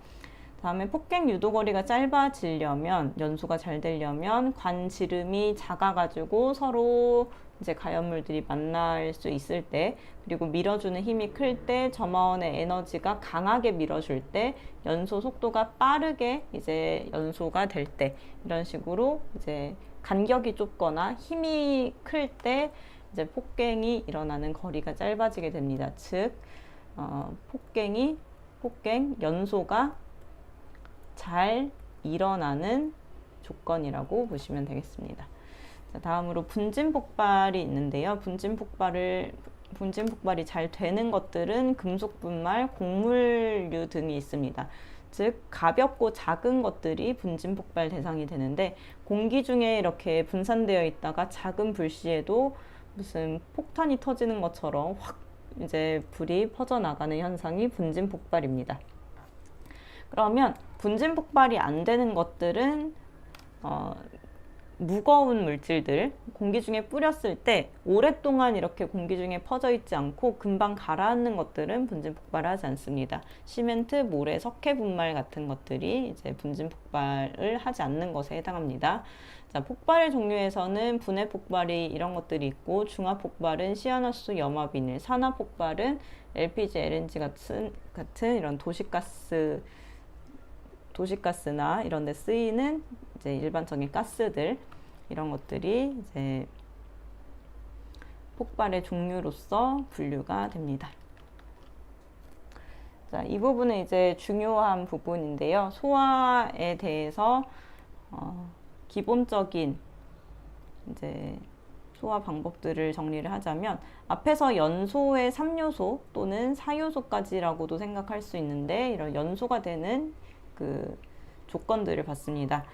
Speaker 1: 다음에 폭갱 유도거리가 짧아지려면, 연소가 잘 되려면 관지름이 작아가지고 서로 이제 가연물들이 만날 수 있을 때, 그리고 밀어주는 힘이 클 때, 점화원의 에너지가 강하게 밀어줄 때, 연소 속도가 빠르게 이제 연소가 될 때, 이런 식으로 이제 간격이 좁거나 힘이 클 때 이제 폭갱이 일어나는 거리가 짧아지게 됩니다. 즉, 연소가 잘 일어나는 조건이라고 보시면 되겠습니다. 자, 다음으로 분진 폭발이 있는데요. 분진 폭발이 잘 되는 것들은 금속 분말, 곡물류 등이 있습니다. 즉 가볍고 작은 것들이 분진 폭발 대상이 되는데, 공기 중에 이렇게 분산되어 있다가 작은 불씨에도 무슨 폭탄이 터지는 것처럼 확 이제 불이 퍼져나가는 현상이 분진 폭발입니다. 그러면 분진 폭발이 안 되는 것들은 무거운 물질들, 공기 중에 뿌렸을 때 오랫동안 이렇게 공기 중에 퍼져 있지 않고 금방 가라앉는 것들은 분진 폭발을 하지 않습니다. 시멘트, 모래, 석회 분말 같은 것들이 이제 분진 폭발을 하지 않는 것에 해당합니다. 자, 폭발의 종류에서는 분해 폭발이 이런 것들이 있고, 중화 폭발은 시아누스, 염화비닐, 산화 폭발은 LPG, LNG 같은 이런 도시가스나 이런 데 쓰이는 이제 일반적인 가스들, 이런 것들이 이제 폭발의 종류로서 분류가 됩니다. 자, 이 부분은 이제 중요한 부분인데요. 소화에 대해서 기본적인 이제 소화 방법들을 정리를 하자면, 앞에서 연소의 3요소 또는 4요소까지라고도 생각할 수 있는데, 이런 연소가 되는 그 조건들을 봤습니다.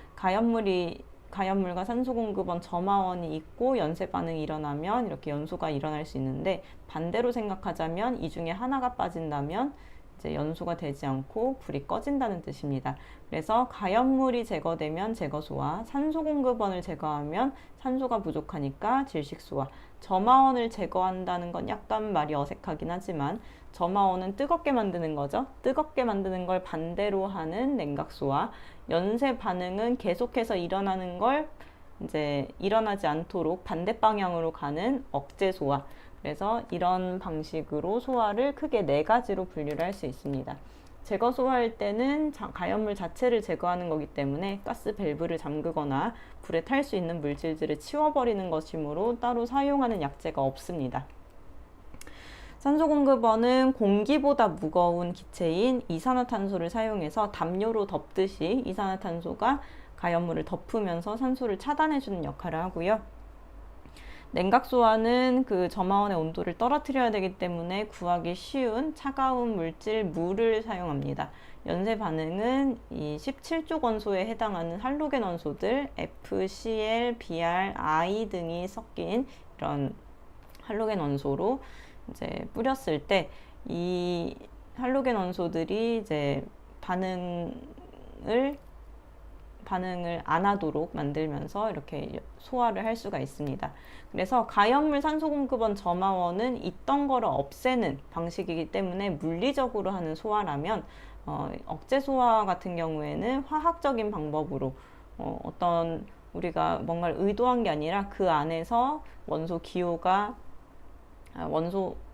Speaker 1: 가연물과 산소공급원, 점화원이 있고 연쇄 반응이 일어나면 이렇게 연소가 일어날 수 있는데, 반대로 생각하자면 이 중에 하나가 빠진다면 이제 연소가 되지 않고 불이 꺼진다는 뜻입니다. 그래서 가연물이 제거되면 제거소화, 산소공급원을 제거하면 산소가 부족하니까 질식소화, 점화원을 제거한다는 건 약간 말이 어색하긴 하지만 점화원은 뜨겁게 만드는 거죠. 뜨겁게 만드는 걸 반대로 하는 냉각소화, 연쇄 반응은 계속해서 일어나는 걸 이제 일어나지 않도록 반대 방향으로 가는 억제소화. 그래서 이런 방식으로 소화를 크게 4가지로 분류를 할 수 있습니다. 제거 소화할 때는 가연물 자체를 제거하는 거기 때문에 가스 밸브를 잠그거나 불에 탈 수 있는 물질들을 치워버리는 것이므로 따로 사용하는 약재가 없습니다. 산소공급원은 공기보다 무거운 기체인 이산화탄소를 사용해서 담요로 덮듯이 이산화탄소가 가연물을 덮으면서 산소를 차단해주는 역할을 하고요. 냉각소화는 그 점화원의 온도를 떨어뜨려야 되기 때문에 구하기 쉬운 차가운 물질 물을 사용합니다. 연쇄 반응은 이 17족 원소에 해당하는 할로겐 원소들 FCl, Br, I 등이 섞인 이런 할로겐 원소로 이제 뿌렸을 때 이 할로겐 원소들이 이제 반응을 안 하도록 만들면서 이렇게 소화를 할 수가 있습니다. 그래서 가연물 산소공급원 점화원은 있던 거를 없애는 방식이기 때문에 물리적으로 하는 소화라면 억제 소화 같은 경우에는 화학적인 방법으로 어떤 우리가 뭔가를 의도한 게 아니라 그 안에서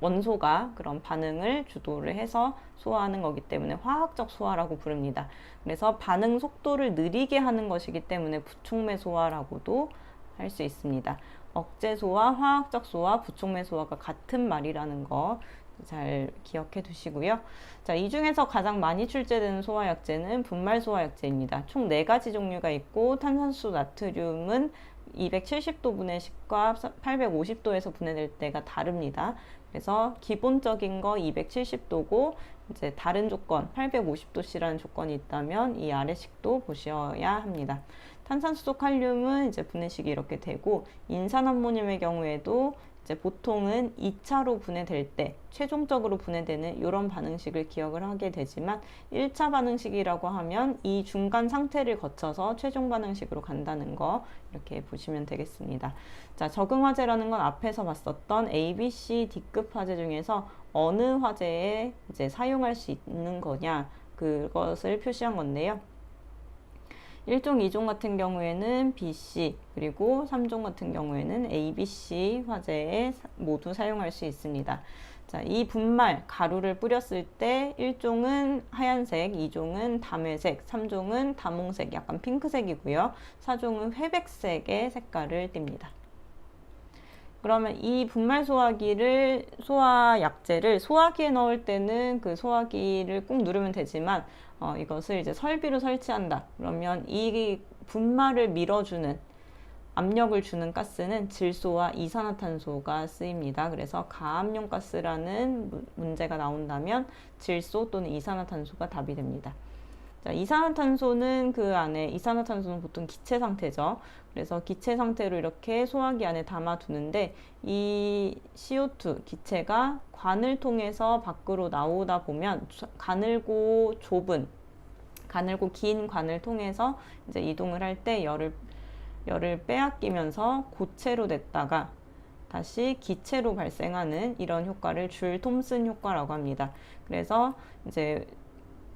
Speaker 1: 원소가 그런 반응을 주도를 해서 소화하는 거기 때문에 화학적 소화라고 부릅니다. 그래서 반응 속도를 느리게 하는 것이기 때문에 부촉매 소화라고도 할 수 있습니다. 억제 소화, 화학적 소화, 부촉매 소화가 같은 말이라는 거 잘 기억해 두시고요. 자, 이 중에서 가장 많이 출제되는 소화약제는 분말 소화약제입니다. 총 4가지 종류가 있고, 탄산수 나트륨은 270도 분해식과 850도에서 분해될 때가 다릅니다. 그래서 기본적인 거 270도고 이제 다른 조건 850도씨라는 조건이 있다면 이 아래식도 보셔야 합니다. 탄산수소 칼륨은 이제 분해식이 이렇게 되고, 인산암모늄의 경우에도 이제 보통은 2차로 분해될 때 최종적으로 분해되는 이런 반응식을 기억을 하게 되지만, 1차 반응식이라고 하면 이 중간 상태를 거쳐서 최종 반응식으로 간다는 거 이렇게 보시면 되겠습니다. 자, 적응 화재라는 건 앞에서 봤었던 A, B, C, D급 화재 중에서 어느 화재에 이제 사용할 수 있는 거냐, 그것을 표시한 건데요. 1종, 2종 같은 경우에는 BC, 그리고 3종 같은 경우에는 ABC 화재에 모두 사용할 수 있습니다. 자, 이 분말, 가루를 뿌렸을 때 1종은 하얀색, 2종은 담회색, 3종은 다몽색, 약간 핑크색이고요. 4종은 회백색의 색깔을 띱니다. 그러면 이 분말 소화기를, 소화약제를 소화기에 넣을 때는 그 소화기를 꾹 누르면 되지만, 이것을 이제 설비로 설치한다. 그러면 이 분말을 밀어주는, 압력을 주는 가스는 질소와 이산화탄소가 쓰입니다. 그래서 가압용 가스라는 문제가 나온다면 질소 또는 이산화탄소가 답이 됩니다. 자, 이산화탄소는 그 안에, 이산화탄소는 보통 기체 상태죠. 그래서 기체 상태로 이렇게 소화기 안에 담아두는데, 이 CO2 기체가 관을 통해서 밖으로 나오다 보면 가늘고 긴 관을 통해서 이제 이동을 할 때 열을 빼앗기면서 고체로 됐다가 다시 기체로 발생하는 이런 효과를 줄 톰슨 효과라고 합니다. 그래서 이제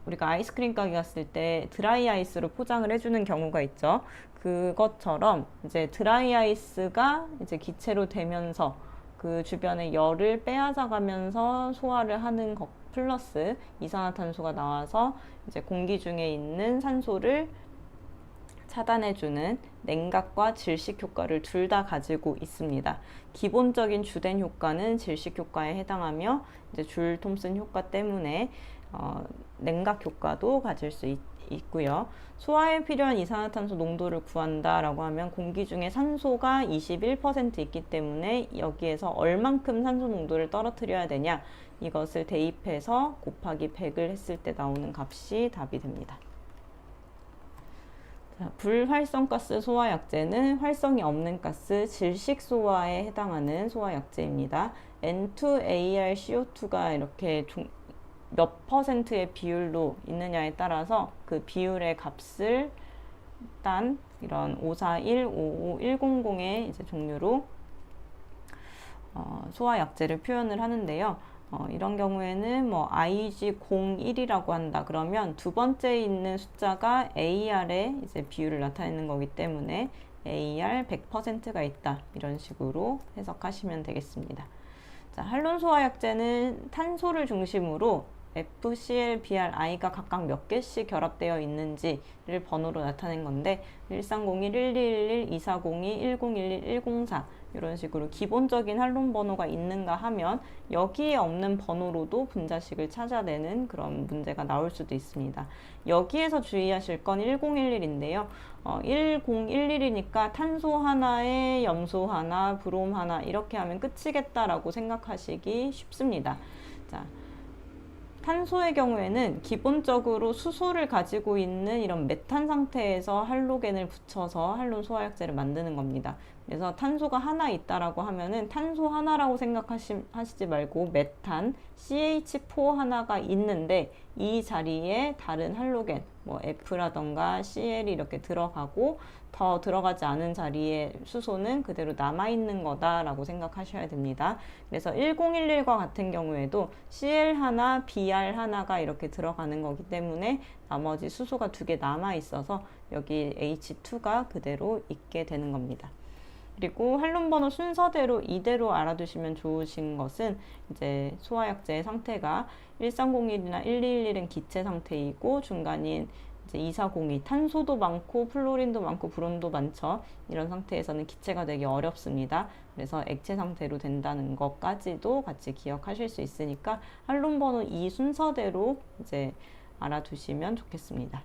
Speaker 1: 우리가 아이스크림 가게 갔을 때 드라이 아이스로 포장을 해주는 경우가 있죠. 그것처럼 이제 드라이 아이스가 이제 기체로 되면서 그 주변의 열을 빼앗아가면서 소화를 하는 것 플러스 이산화탄소가 나와서 이제 공기 중에 있는 산소를 차단해주는 냉각과 질식 효과를 둘 다 가지고 있습니다. 기본적인 주된 효과는 질식 효과에 해당하며, 이제 줄 톰슨 효과 때문에 냉각 효과도 가질 수 있고요. 소화에 필요한 이산화탄소 농도를 구한다라고 하면 공기 중에 산소가 21% 있기 때문에 여기에서 얼만큼 산소 농도를 떨어뜨려야 되냐, 이것을 대입해서 곱하기 100을 했을 때 나오는 값이 답이 됩니다. 자, 불활성가스 소화약제는 활성이 없는 가스 질식 소화에 해당하는 소화약제입니다. N2ArCO2가 이렇게 몇 퍼센트의 비율로 있느냐에 따라서 그 비율의 값을 딴 이런 541, 55, 100의 이제 종류로 소화약제를 표현을 하는데요. 이런 경우에는 뭐 IG01이라고 한다. 그러면 두 번째 있는 숫자가 AR의 이제 비율을 나타내는 거기 때문에 AR 100%가 있다. 이런 식으로 해석하시면 되겠습니다. 자, 할론 소화약제는 탄소를 중심으로 FCl, Br, I가 각각 몇 개씩 결합되어 있는지를 번호로 나타낸 건데, 1301, 1211, 2402, 1011, 104 이런 식으로 기본적인 할론 번호가 있는가 하면 여기에 없는 번호로도 분자식을 찾아내는 그런 문제가 나올 수도 있습니다. 여기에서 주의하실 건 1011인데요. 1011이니까 탄소 하나에 염소 하나, 브롬 하나 이렇게 하면 끝이겠다라고 생각하시기 쉽습니다. 자, 탄소의 경우에는 기본적으로 수소를 가지고 있는 이런 메탄 상태에서 할로겐을 붙여서 할론 소화약제를 만드는 겁니다. 그래서 탄소가 하나 있다라고 하면은 탄소 하나라고 생각하시지 말고 메탄 CH4 하나가 있는데 이 자리에 다른 할로겐 뭐 F라던가 CL이 이렇게 들어가고 더 들어가지 않은 자리에 수소는 그대로 남아있는 거다라고 생각하셔야 됩니다. 그래서 1011과 같은 경우에도 CL 하나, BR 하나가 이렇게 들어가는 거기 때문에 나머지 수소가 두 개 남아있어서 여기 H2가 그대로 있게 되는 겁니다. 그리고 할론 번호 순서대로 이대로 알아두시면 좋으신 것은 이제 소화약제의 상태가 1301이나 1211은 기체 상태이고 중간인 이제 2402 탄소도 많고 플로린도 많고 브론도 많죠. 이런 상태에서는 기체가 되기 어렵습니다. 그래서 액체 상태로 된다는 것까지도 같이 기억하실 수 있으니까 할론 번호 이 순서대로 이제 알아두시면 좋겠습니다.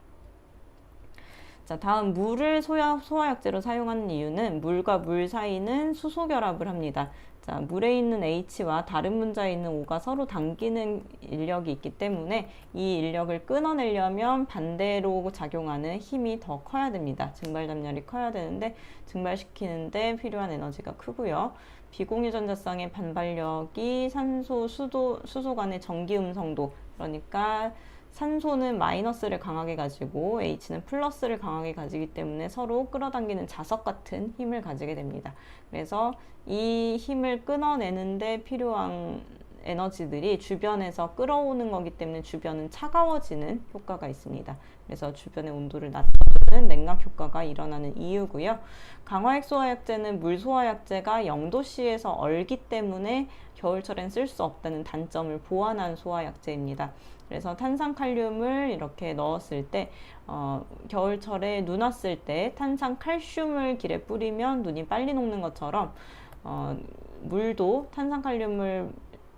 Speaker 1: 자, 다음 물을 소화약제로 사용하는 이유는 물과 물 사이는 수소 결합을 합니다. 자, 물에 있는 H와 다른 문자에 있는 O가 서로 당기는 인력이 있기 때문에 이 인력을 끊어내려면 반대로 작용하는 힘이 더 커야 됩니다. 증발 담력이 커야 되는데 증발시키는데 필요한 에너지가 크고요. 비공유전자쌍의 반발력이 산소, 수소 간의 전기 음성도, 그러니까 산소는 마이너스를 강하게 가지고 H는 플러스를 강하게 가지기 때문에 서로 끌어당기는 자석 같은 힘을 가지게 됩니다. 그래서 이 힘을 끊어내는데 필요한 에너지들이 주변에서 끌어오는 거기 때문에 주변은 차가워지는 효과가 있습니다. 그래서 주변의 온도를 낮춰주는 냉각 효과가 일어나는 이유고요. 강화액 소화약제는 물 소화약제가 0도씨에서 얼기 때문에 겨울철엔 쓸 수 없다는 단점을 보완한 소화약제입니다. 그래서 탄산칼륨을 이렇게 넣었을 때 겨울철에 눈 왔을 때 탄산칼슘을 길에 뿌리면 눈이 빨리 녹는 것처럼 물도 탄산칼륨을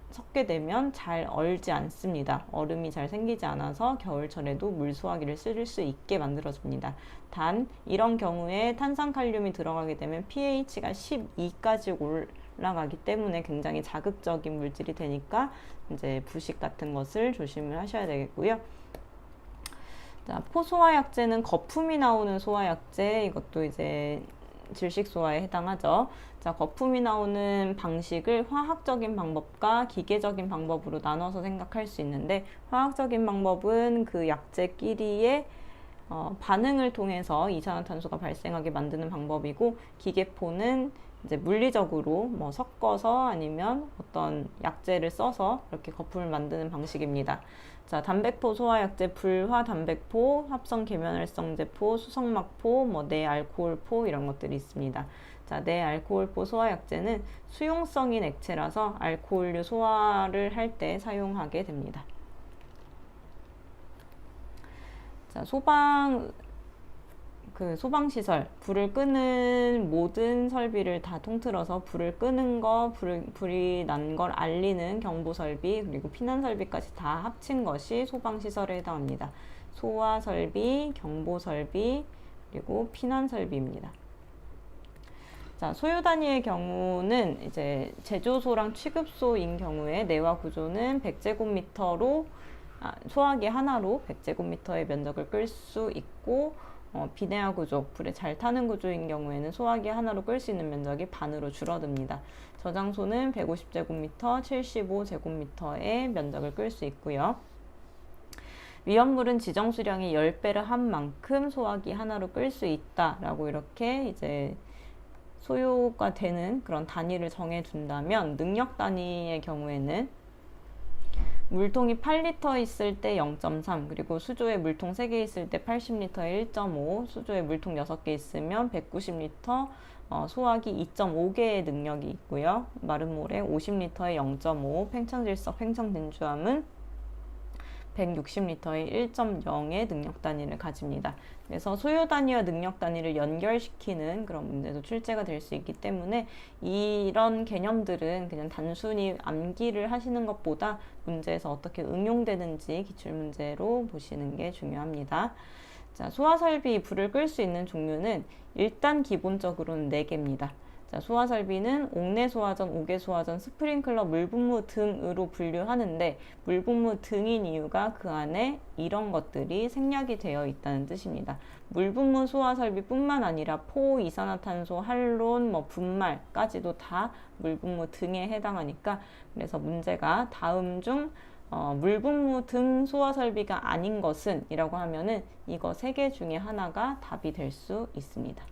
Speaker 1: 섞게 되면 잘 얼지 않습니다. 얼음이 잘 생기지 않아서 겨울철에도 물 소화기를 쓸 수 있게 만들어줍니다. 단 이런 경우에 탄산칼륨이 들어가게 되면 pH가 12까지 올라가기 때문에 굉장히 자극적인 물질이 되니까 이제 부식 같은 것을 조심을 하셔야 되겠고요. 자, 포소화약제는 거품이 나오는 소화약제, 이것도 이제 질식 소화에 해당하죠. 자, 거품이 나오는 방식을 화학적인 방법과 기계적인 방법으로 나눠서 생각할 수 있는데, 화학적인 방법은 그 약제끼리의 반응을 통해서 이산화탄소가 발생하게 만드는 방법이고, 기계포는 이제 물리적으로 뭐 섞어서 아니면 어떤 약제를 써서 이렇게 거품을 만드는 방식입니다. 자, 단백포 소화약제, 불화 단백포, 합성 계면활성제포, 수성막포, 뭐 내알코올포 이런 것들이 있습니다. 자, 내알코올포 소화약제는 수용성인 액체라서 알코올류 소화를 할 때 사용하게 됩니다. 자, 소방시설, 불을 끄는 모든 설비를 다 통틀어서 불을 끄는 거, 불이 난 걸 알리는 경보설비, 그리고 피난설비까지 다 합친 것이 소방시설에 해당합니다. 소화설비, 경보설비, 그리고 피난설비입니다. 자, 소요 단위의 경우는 이제 제조소랑 취급소인 경우에 내화 구조는 100제곱미터로 소화기 하나로 100제곱미터의 면적을 끌 수 있고, 비내화 구조, 불에 잘 타는 구조인 경우에는 소화기 하나로 끌 수 있는 면적이 반으로 줄어듭니다. 저장소는 150제곱미터, 75제곱미터의 면적을 끌 수 있고요. 위험물은 지정 수량의 10배를 한 만큼 소화기 하나로 끌 수 있다라고 이렇게 이제 소요가 되는 그런 단위를 정해둔다면, 능력 단위의 경우에는 물통이 8리터 있을 때 0.3, 그리고 수조에 물통 3개 있을 때 80리터에 1.5, 수조에 물통 6개 있으면 190리터, 소화기 2.5개의 능력이 있고요. 마른모래 50리터에 0.5, 팽창질석, 팽창진주함은 160리터에 1.0의 능력 단위를 가집니다. 그래서 소요 단위와 능력 단위를 연결시키는 그런 문제도 출제가 될 수 있기 때문에 이런 개념들은 그냥 단순히 암기를 하시는 것보다 문제에서 어떻게 응용되는지 기출문제로 보시는 게 중요합니다. 자, 소화설비 불을 끌 수 있는 종류는 일단 기본적으로는 4개입니다. 자, 소화설비는 옥내소화전, 옥외소화전, 스프링클러, 물분무 등으로 분류하는데, 물분무 등인 이유가 그 안에 이런 것들이 생략이 되어 있다는 뜻입니다. 물분무 소화설비뿐만 아니라 포, 이산화탄소, 할론, 분말까지도 다 물분무 등에 해당하니까, 그래서 문제가 다음 중 물분무 등 소화설비가 아닌 것은 이라고 하면은 이거 3개 중에 하나가 답이 될 수 있습니다.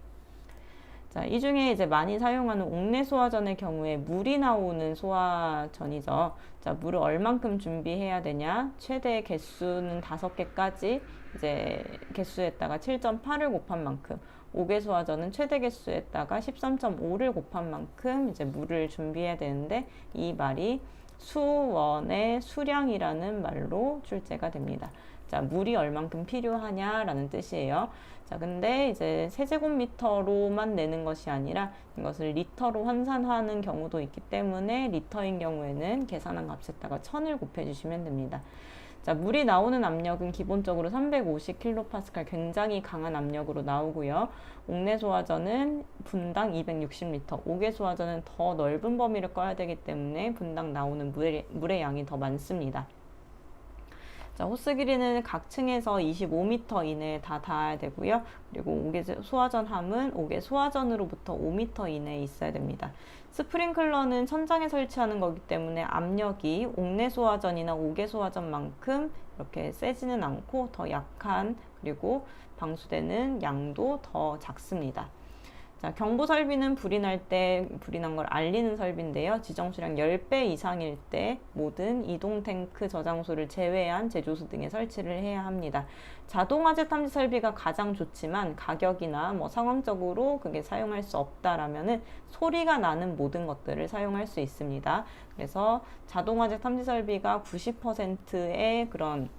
Speaker 1: 자, 이 중에 이제 많이 사용하는 옥내 소화전의 경우에 물이 나오는 소화전이죠. 자, 물을 얼만큼 준비해야 되냐? 최대 개수는 5개까지 이제 개수에다가 7.8을 곱한 만큼, 옥외 소화전은 최대 개수에다가 13.5를 곱한 만큼 이제 물을 준비해야 되는데, 이 말이 수원의 수량이라는 말로 출제가 됩니다. 자, 물이 얼만큼 필요하냐라는 뜻이에요. 자, 근데 이제 세제곱미터로만 내는 것이 아니라 이것을 리터로 환산하는 경우도 있기 때문에 리터인 경우에는 계산한 값에다가 1000을 곱해주시면 됩니다. 자, 물이 나오는 압력은 기본적으로 350kPa 굉장히 강한 압력으로 나오고요. 옥내 소화전은 분당 260L, 옥외 소화전은 더 넓은 범위를 꺼야 되기 때문에 분당 나오는 물의 양이 더 많습니다. 자, 호스 길이는 각 층에서 25m 이내에 다 닿아야 되고요. 그리고 옥외 소화전 함은 옥외 소화전으로부터 5m 이내에 있어야 됩니다. 스프링클러는 천장에 설치하는 거기 때문에 압력이 옥내 소화전이나 옥외 소화전만큼 이렇게 세지는 않고 더 약한, 그리고 방수되는 양도 더 작습니다. 자, 경보 설비는 불이 날 때 불이 난 걸 알리는 설비인데요. 지정 수량 10배 이상일 때 모든 이동 탱크 저장소를 제외한 제조소 등에 설치를 해야 합니다. 자동 화재 탐지 설비가 가장 좋지만 가격이나 상황적으로 그게 사용할 수 없다라면은 소리가 나는 모든 것들을 사용할 수 있습니다. 그래서 자동 화재 탐지 설비가 90%의 그런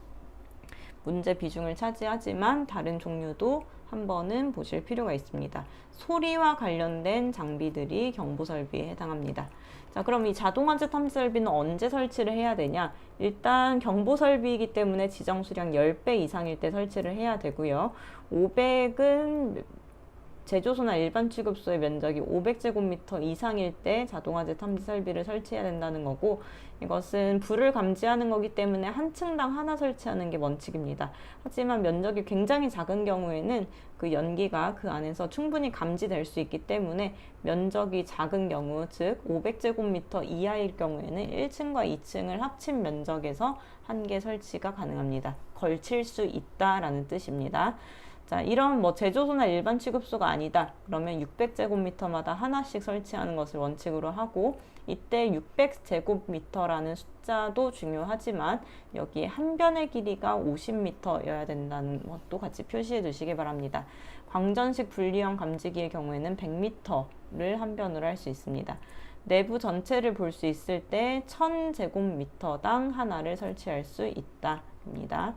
Speaker 1: 문제 비중을 차지하지만 다른 종류도 한 번은 보실 필요가 있습니다. 소리와 관련된 장비들이 경보 설비에 해당합니다. 자, 그럼 이 자동 화재 탐지 설비는 언제 설치를 해야 되냐? 일단 경보 설비이기 때문에 지정 수량 10배 이상일 때 설치를 해야 되고요. 500은 제조소나 일반 취급소의 면적이 500제곱미터 이상일 때 자동화재 탐지 설비를 설치해야 된다는 거고, 이것은 불을 감지하는 거기 때문에 한 층당 하나 설치하는 게 원칙입니다. 하지만 면적이 굉장히 작은 경우에는 그 연기가 그 안에서 충분히 감지될 수 있기 때문에 면적이 작은 경우, 즉 500제곱미터 이하일 경우에는 1층과 2층을 합친 면적에서 한 개 설치가 가능합니다. 걸칠 수 있다라는 뜻입니다. 자, 이런 제조소나 일반 취급소가 아니다 그러면 600제곱미터마다 하나씩 설치하는 것을 원칙으로 하고, 이때 600제곱미터라는 숫자도 중요하지만 여기에 한 변의 길이가 50m여야 된다는 것도 같이 표시해 두시기 바랍니다. 광전식 분리형 감지기의 경우에는 100m를 한 변으로 할 수 있습니다. 내부 전체를 볼 수 있을 때 1000제곱미터당 하나를 설치할 수 있다입니다.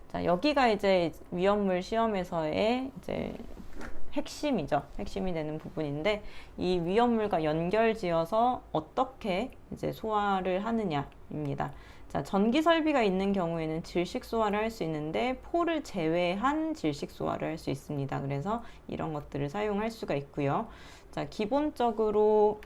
Speaker 1: 자, 여기가 이제 위험물 시험에서의 이제 핵심이죠. 핵심이 되는 부분인데, 이 위험물과 연결지어서 어떻게 이제 소화를 하느냐입니다. 자, 전기 설비가 있는 경우에는 질식 소화를 할 수 있는데 포를 제외한 질식 소화를 할 수 있습니다. 그래서 이런 것들을 사용할 수가 있고요. 자, 기본적으로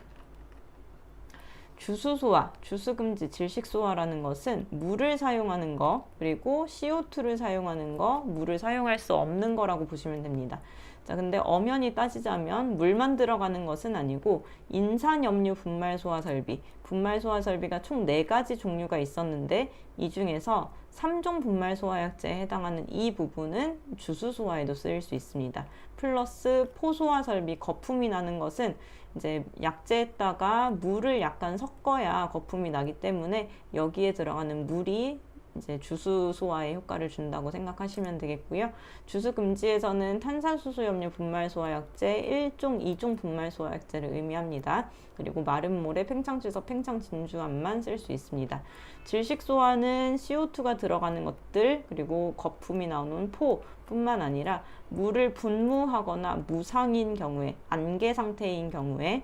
Speaker 1: 주수소화, 주수금지, 질식소화라는 것은 물을 사용하는 거, 그리고 CO2를 사용하는 거, 물을 사용할 수 없는 거라고 보시면 됩니다. 자, 근데 엄연히 따지자면 물만 들어가는 것은 아니고 인산염류 분말소화 설비, 분말소화 설비가 총 4가지 종류가 있었는데 이 중에서 3종 분말소화약제에 해당하는 이 부분은 주수소화에도 쓰일 수 있습니다. 플러스 포소화 설비, 거품이 나는 것은 이제 약재에다가 물을 약간 섞어야 거품이 나기 때문에 여기에 들어가는 물이 이제 주수 소화에 효과를 준다고 생각하시면 되겠고요. 주수 금지에서는 탄산수소염류 분말소화약제 1종, 2종 분말소화약제를 의미합니다. 그리고 마른 모래, 팽창지석, 팽창진주압만 쓸 수 있습니다. 질식소화는 CO2가 들어가는 것들, 그리고 거품이 나오는 포뿐만 아니라 물을 분무하거나 무상인 경우에, 안개 상태인 경우에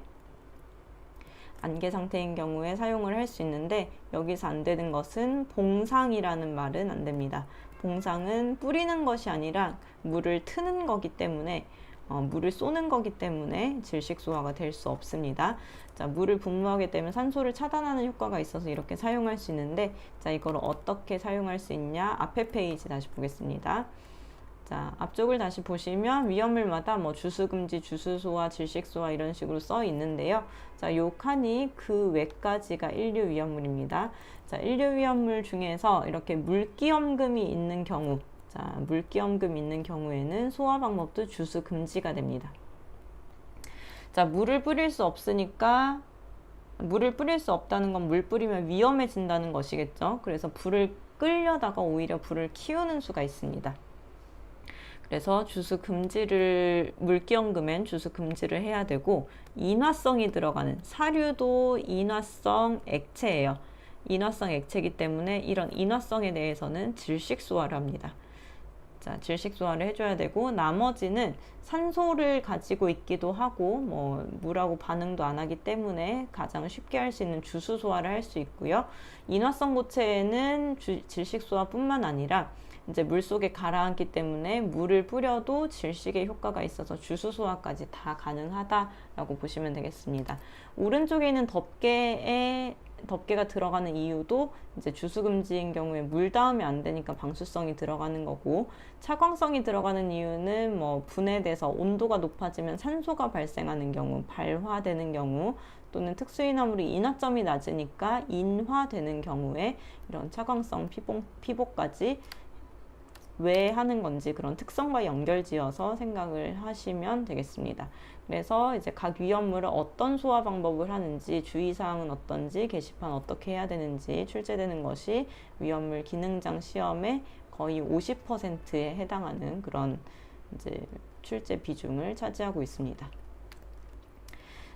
Speaker 1: 사용을 할 수 있는데, 여기서 안 되는 것은 봉상이라는 말은 안 됩니다. 봉상은 뿌리는 것이 아니라 물을 트는 거기 때문에 물을 쏘는 거기 때문에 질식소화가 될 수 없습니다. 자, 물을 분무하게 되면 산소를 차단하는 효과가 있어서 이렇게 사용할 수 있는데, 자, 이걸 어떻게 사용할 수 있냐? 앞에 페이지 다시 보겠습니다. 자, 앞쪽을 다시 보시면 위험물마다 주수금지, 주수소화, 질식소화 이런 식으로 써 있는데요. 자, 요 칸이 그 외까지가 인류 위험물입니다. 자, 인류 위험물 중에서 이렇게 물기염금이 있는 경우, 자, 물기염금 있는 경우에는 소화 방법도 주수금지가 됩니다. 자, 물을 뿌릴 수 없으니까, 물을 뿌릴 수 없다는 건 물 뿌리면 위험해진다는 것이겠죠. 그래서 불을 끌려다가 오히려 불을 키우는 수가 있습니다. 그래서 물기염금엔 주수 금지를 해야 되고, 인화성이 들어가는 사료도 인화성 액체예요. 인화성 액체이기 때문에 이런 인화성에 대해서는 질식소화를 합니다. 자, 질식 소화를 해줘야 되고, 나머지는 산소를 가지고 있기도 하고 뭐 물하고 반응도 안 하기 때문에 가장 쉽게 할 수 있는 주수 소화를 할 수 있고요. 인화성 고체에는 질식 소화뿐만 아니라 이제 물 속에 가라앉기 때문에 물을 뿌려도 질식의 효과가 있어서 주수 소화까지 다 가능하다라고 보시면 되겠습니다. 오른쪽에 있는 덮개가 들어가는 이유도 이제 주수금지인 경우에 물 닿으면 안 되니까 방수성이 들어가는 거고, 차광성이 들어가는 이유는 뭐 분해돼서 온도가 높아지면 산소가 발생하는 경우, 발화되는 경우, 또는 특수인화물이 인화점이 낮으니까 인화되는 경우에 이런 차광성 피복까지 왜 하는 건지 그런 특성과 연결지어서 생각을 하시면 되겠습니다. 그래서 이제 각 위험물을 어떤 소화 방법을 하는지, 주의사항은 어떤지, 게시판 어떻게 해야 되는지 출제되는 것이 위험물 기능장 시험의 거의 50%에 해당하는 그런 이제 출제 비중을 차지하고 있습니다.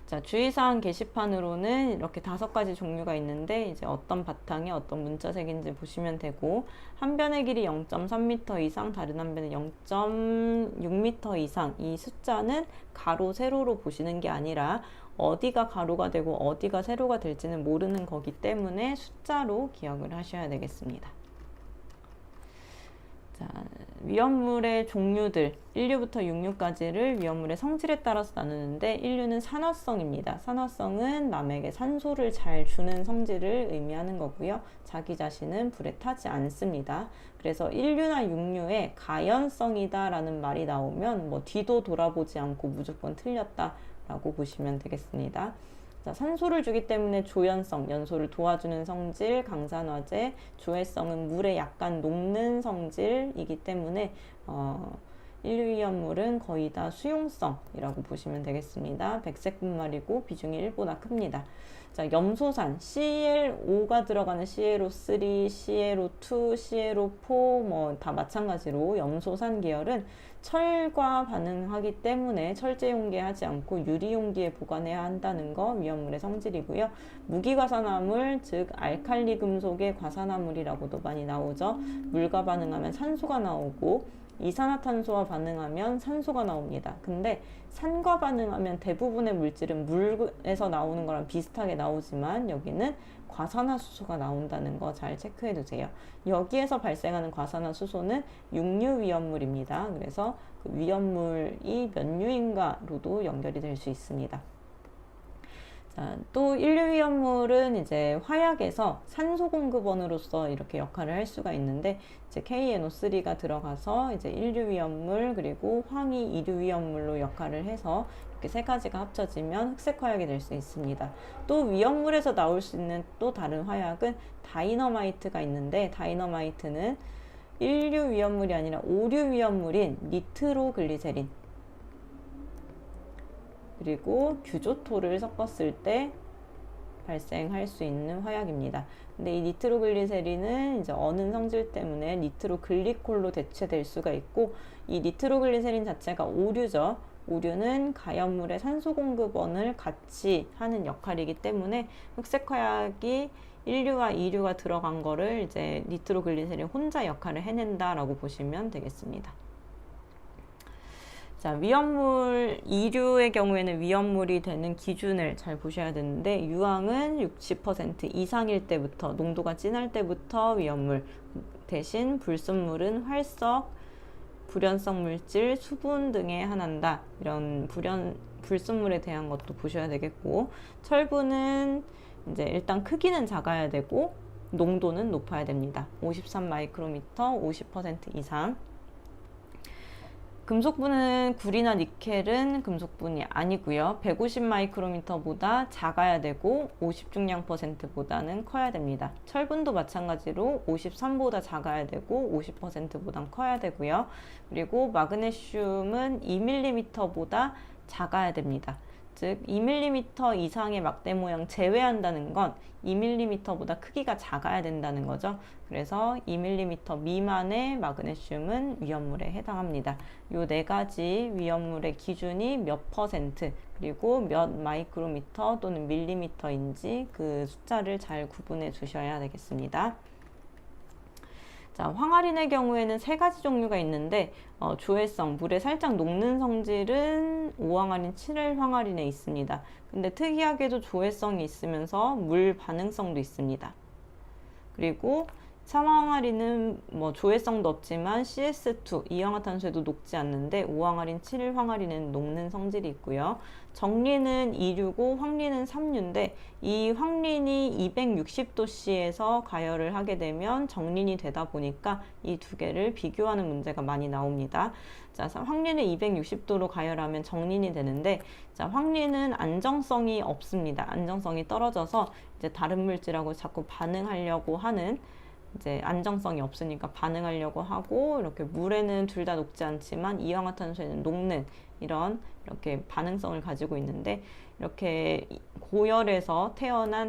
Speaker 1: 자, 주의사항 게시판으로는 이렇게 5가지 종류가 있는데, 이제 어떤 바탕에 어떤 문자색인지 보시면 되고, 한 변의 길이 0.3m 이상, 다른 한 변은 0.6m 이상, 이 숫자는 가로, 세로로 보시는 게 아니라 어디가 가로가 되고 어디가 세로가 될지는 모르는 거기 때문에 숫자로 기억을 하셔야 되겠습니다. 자, 위험물의 종류들 1류부터 6류까지를 위험물의 성질에 따라서 나누는데, 1류는 산화성입니다. 산화성은 남에게 산소를 잘 주는 성질을 의미하는 거고요. 자기 자신은 불에 타지 않습니다. 그래서 1류나 6류에 가연성이다 라는 말이 나오면 뭐 뒤도 돌아보지 않고 무조건 틀렸다라고 보시면 되겠습니다. 자, 산소를 주기 때문에 조연성, 연소를 도와주는 성질, 강산화제, 조해성은 물에 약간 녹는 성질이기 때문에 1류 위험물은 거의 다 수용성이라고 보시면 되겠습니다. 백색 분말이고 비중이 1보다 큽니다. 자, 염소산, ClO가 들어가는 ClO3, ClO2, ClO4 뭐 다 마찬가지로 염소산 계열은 철과 반응하기 때문에 철제 용기에 하지 않고 유리 용기에 보관해야 한다는 거 위험물의 성질이고요. 무기과산화물, 즉 알칼리 금속의 과산화물이라고도 많이 나오죠. 물과 반응하면 산소가 나오고 이산화탄소와 반응하면 산소가 나옵니다. 근데 산과 반응하면 대부분의 물질은 물에서 나오는 거랑 비슷하게 나오지만 여기는 과산화수소가 나온다는 거 잘 체크해 두세요. 여기에서 발생하는 과산화수소는 6류 위험물입니다. 그래서 그 위험물이 몇 류인가로도 연결이 될 수 있습니다. 자, 또 1류 위험물은 이제 화약에서 산소 공급원으로서 이렇게 역할을 할 수가 있는데, 이제 KNO3가 들어가서 이제 1류 위험물 그리고 황이 2류 위험물로 역할을 해서 이렇게 3가지가 합쳐지면 흑색 화약이 될 수 있습니다. 또 위험물에서 나올 수 있는 또 다른 화약은 다이너마이트가 있는데, 다이너마이트는 1류 위험물이 아니라 5류 위험물인 니트로글리세린 그리고 규조토를 섞었을 때 발생할 수 있는 화약입니다. 근데 이 니트로글리세린은 이제 어는 성질 때문에 니트로글리콜로 대체될 수가 있고, 이 니트로글리세린 자체가 오류죠. 오류는 가연물의 산소 공급원을 같이 하는 역할이기 때문에 흑색 화약이 1류와 2류가 들어간 거를 이제 니트로글리세린 혼자 역할을 해낸다라고 보시면 되겠습니다. 자, 위험물 2류의 경우에는 위험물이 되는 기준을 잘 보셔야 되는데, 유황은 60% 이상일 때부터, 농도가 진할 때부터 위험물, 대신 불순물은 활석, 불연성 물질, 수분 등에 한한다. 이런 불순물에 대한 것도 보셔야 되겠고, 철분은 이제 일단 크기는 작아야 되고 농도는 높아야 됩니다. 53 마이크로미터, 50% 이상. 금속분은 구리나 니켈은 금속분이 아니고요. 150 마이크로미터보다 작아야 되고 50 중량 %보다는 커야 됩니다. 철분도 마찬가지로 53보다 작아야 되고 50%보다 커야 되고요. 그리고 마그네슘은 2mm보다 작아야 됩니다. 즉 2mm 이상의 막대 모양 제외한다는 건 2mm보다 크기가 작아야 된다는 거죠. 그래서 2mm 미만의 마그네슘은 위험물에 해당합니다. 이 4가지 위험물의 기준이 몇 %, 그리고 몇 마이크로미터 또는 밀리미터인지 그 숫자를 잘 구분해 주셔야 되겠습니다. 자, 황아린의 경우에는 세 가지 종류가 있는데 조해성, 물에 살짝 녹는 성질은 5황아린, 7황아린에 있습니다. 근데 특이하게도 조해성이 있으면서 물 반응성도 있습니다. 그리고 3황아린은 뭐 조해성도 없지만 CS2, 이氧화탄소에도 녹지 않는데 5황아린, 7황아린은 녹는 성질이 있고요. 정린은 2류고 황린은 3류인데 이 황린이 260도씨에서 가열을 하게 되면 정린이 되다 보니까 이 두 개를 비교하는 문제가 많이 나옵니다. 자, 황린을 260도로 가열하면 정린이 되는데, 자, 황린은 안정성이 없습니다. 안정성이 떨어져서 이제 다른 물질하고 자꾸 반응하려고 하는, 이제 안정성이 없으니까 반응하려고 하고, 이렇게 물에는 둘 다 녹지 않지만 이氧화탄소에는 녹는 이렇게 반응성을 가지고 있는데, 이렇게 고열에서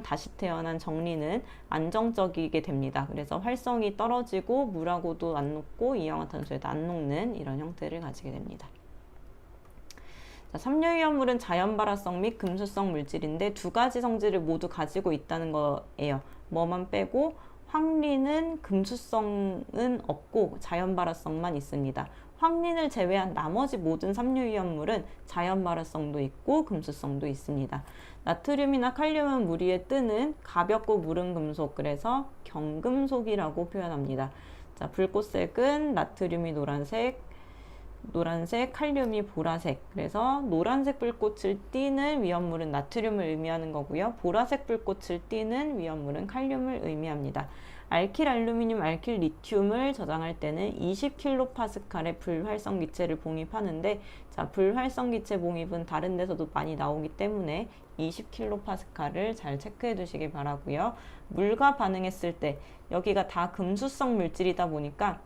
Speaker 1: 다시 태어난 정린은 안정적이게 됩니다. 그래서 활성이 떨어지고 물하고도 안 녹고 이氧화탄소에도 안 녹는 이런 형태를 가지게 됩니다. 자, 삼류위험물은 자연발화성 및 금수성 물질인데 두 가지 성질을 모두 가지고 있다는 거예요. 뭐만 빼고 황린은 금수성은 없고 자연발화성만 있습니다. 황린을 제외한 나머지 모든 삼류위험물은 자연발화성도 있고 금수성도 있습니다. 나트륨이나 칼륨은 물 위에 뜨는 가볍고 무른 금속, 그래서 경금속이라고 표현합니다. 자, 불꽃색은 나트륨이 노란색, 칼륨이 보라색. 그래서 노란색 불꽃을 띠는 위험물은 나트륨을 의미하는 거고요. 보라색 불꽃을 띠는 위험물은 칼륨을 의미합니다. 알킬 알루미늄, 알킬 리튬을 저장할 때는 20kPa의 불활성 기체를 봉입하는데, 자, 불활성 기체 봉입은 다른 데서도 많이 나오기 때문에 20kPa를 잘 체크해 두시기 바라고요. 물과 반응했을 때 여기가 다 금수성 물질이다 보니까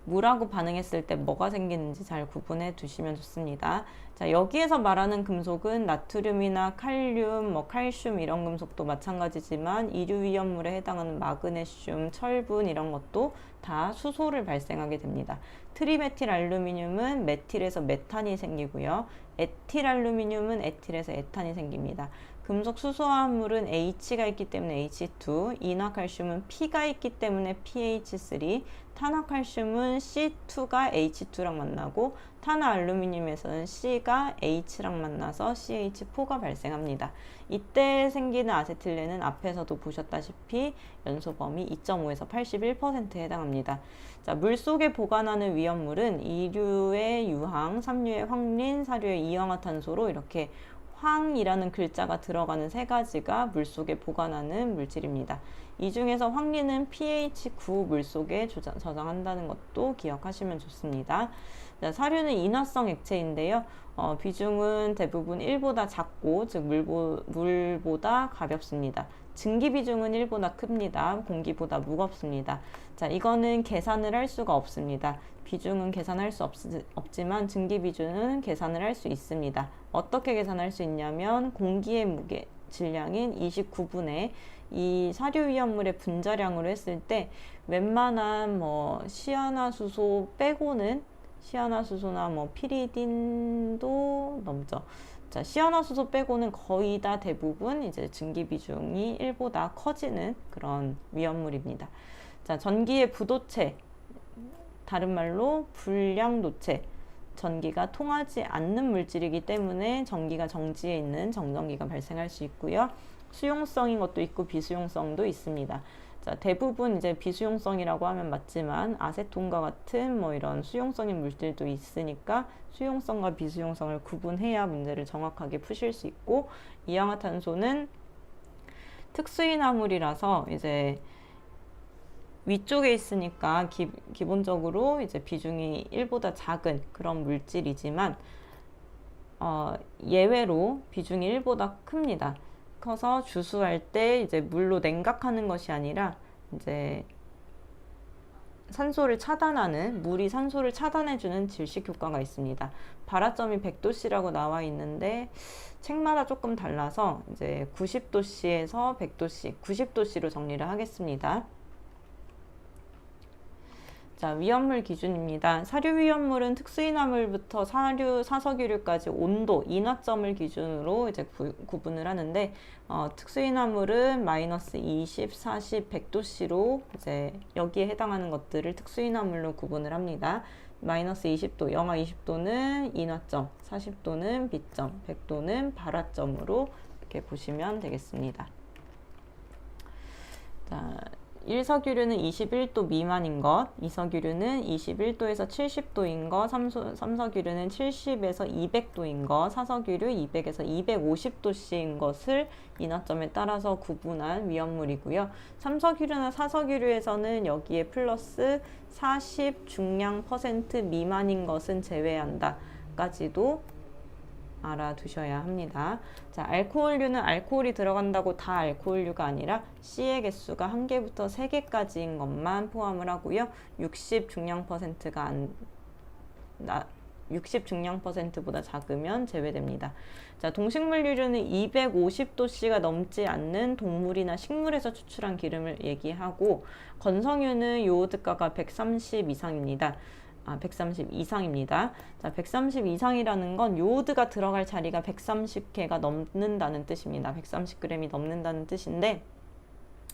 Speaker 1: 물하고 반응했을 때 뭐가 생기는지 잘 구분해 두시면 좋습니다. 자, 여기에서 말하는 금속은 나트륨이나 칼륨, 칼슘 이런 금속도 마찬가지지만 이류위험물에 해당하는 마그네슘, 철분 이런 것도 다 수소를 발생하게 됩니다. 트리메틸 알루미늄은 메틸에서 메탄이 생기고요. 에틸 알루미늄은 에틸에서 에탄이 생깁니다. 금속 수소화합물은 H가 있기 때문에 H2, 인화칼슘은 P가 있기 때문에 PH3, 탄화칼슘은 C2가 H2랑 만나고 탄화알루미늄에서는 C가 H랑 만나서 CH4가 발생합니다. 이때 생기는 아세틸렌은 앞에서도 보셨다시피 연소 범위 2.5에서 81%에 해당합니다. 자, 물속에 보관하는 위험물은 2류의 유황, 3류의 황린, 4류의 이氧화탄소로 이렇게 황이라는 글자가 들어가는 세 가지가 물속에 보관하는 물질입니다. 이 중에서 황린은 pH9 물속에 저장한다는 것도 기억하시면 좋습니다. 자, 사류는 인화성 액체인데요. 비중은 대부분 1보다 작고, 즉 물보다 가볍습니다. 증기 비중은 1보다 큽니다. 공기보다 무겁습니다. 자, 이거는 계산을 할 수가 없습니다. 비중은 계산할 수 없지만 증기 비중은 계산을 할 수 있습니다. 어떻게 계산할 수 있냐면 공기의 무게 질량인 29분의 이 사료위험물의 분자량으로 했을 때 웬만한 시아나수소 빼고는, 시아나수소나 피리딘도 넘죠. 자, 시아나수소 빼고는 거의 다 대부분 이제 증기 비중이 1보다 커지는 그런 위험물입니다. 자, 전기의 부도체, 다른 말로 불량도체, 전기가 통하지 않는 물질이기 때문에 전기가 정지해 있는 정전기가 발생할 수 있고요. 수용성인 것도 있고 비수용성도 있습니다. 자, 대부분 이제 비수용성이라고 하면 맞지만 아세톤과 같은 이런 수용성인 물질도 있으니까 수용성과 비수용성을 구분해야 문제를 정확하게 푸실 수 있고, 이氧화탄소는 특수인화물이라서 이제 위쪽에 있으니까 기본적으로 이제 비중이 1보다 작은 그런 물질이지만 예외로 비중이 1보다 큽니다. 커서 주수할 때 이제 물로 냉각하는 것이 아니라 이제 물이 산소를 차단해주는 질식 효과가 있습니다. 발화점이 100도씨라고 나와 있는데 책마다 조금 달라서 이제 90도씨에서 100도씨, 90도씨로 정리를 하겠습니다. 자, 위험물 기준입니다. 사료 위험물은 특수인화물부터 사료, 사석유류까지 온도, 인화점을 기준으로 이제 구분을 하는데, 특수인화물은 마이너스 20, 40, 100도씨로 이제 여기에 해당하는 것들을 특수인화물로 구분을 합니다. 마이너스 20도, 영하 20도는 인화점, 40도는 B점, 100도는 발화점으로 이렇게 보시면 되겠습니다. 자, 1석유류는 21도 미만인 것, 2석유류는 21도에서 70도인 것, 3석유류는 70에서 200도인 것, 4석유류 200에서 250도씨인 것을 인화점에 따라서 구분한 위험물이고요. 3석유류나 4석유류에서는 여기에 플러스 40 중량 % 미만인 것은 제외한다 까지도 알아두셔야 합니다. 자, 알코올류는 알코올이 들어간다고 다 알코올류가 아니라 C의 개수가 1개부터 3개까지인 것만 포함을 하고요. 60 중량 %가 60 중량 %보다 작으면 제외됩니다. 자, 동식물유류는 250도씨가 넘지 않는 동물이나 식물에서 추출한 기름을 얘기하고, 건성유는 요오드가가 130 이상입니다. 130 이상입니다. 자, 130 이상이라는 건 요오드가 들어갈 자리가 130개가 넘는다는 뜻입니다. 130g이 넘는다는 뜻인데,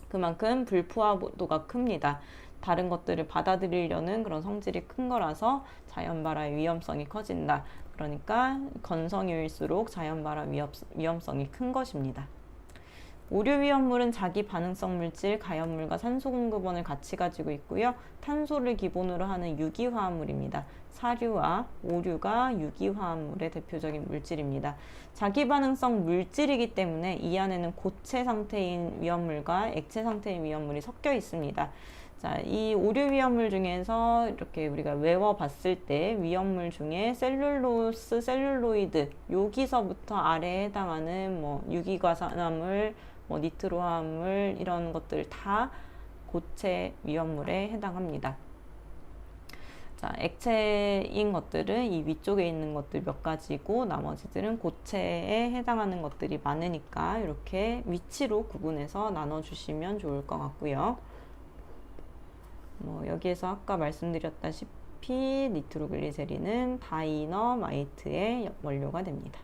Speaker 1: 그만큼 불포화도가 큽니다. 다른 것들을 받아들이려는 그런 성질이 큰 거라서 자연발화의 위험성이 커진다. 그러니까 건성유일수록 자연발화 위험성이 큰 것입니다. 오류 위험물은 자기 반응성 물질, 가염물과 산소 공급원을 같이 가지고 있고요. 탄소를 기본으로 하는 유기화합물입니다. 사류와 오류가 유기화합물의 대표적인 물질입니다. 자기 반응성 물질이기 때문에 이 안에는 고체 상태인 위험물과 액체 상태인 위험물이 섞여 있습니다. 자, 이 오류 위험물 중에서 이렇게 우리가 외워봤을 때 위험물 중에 셀룰로스, 셀룰로이드 여기서부터 아래에 해당하는 뭐 유기과산화물, 니트로화합물 이런 것들 다 고체 위험물에 해당합니다. 자, 액체인 것들은 이 위쪽에 있는 것들 몇 가지고 나머지들은 고체에 해당하는 것들이 많으니까 이렇게 위치로 구분해서 나눠주시면 좋을 것 같고요. 여기에서 아까 말씀드렸다시피 니트로글리세린은 다이너마이트의 원료가 됩니다.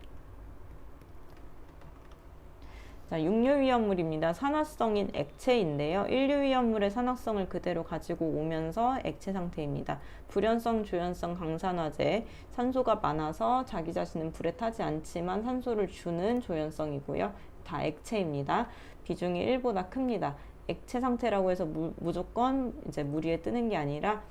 Speaker 1: 자, 육류 위험물입니다. 산화성인 액체인데요. 일류 위험물의 산화성을 그대로 가지고 오면서 액체 상태입니다. 불연성, 조연성 강산화제, 산소가 많아서 자기 자신은 불에 타지 않지만 산소를 주는 조연성이고요. 다 액체입니다. 비중이 1보다 큽니다. 액체 상태라고 해서 무조건 이제 물 위에 뜨는 게 아니라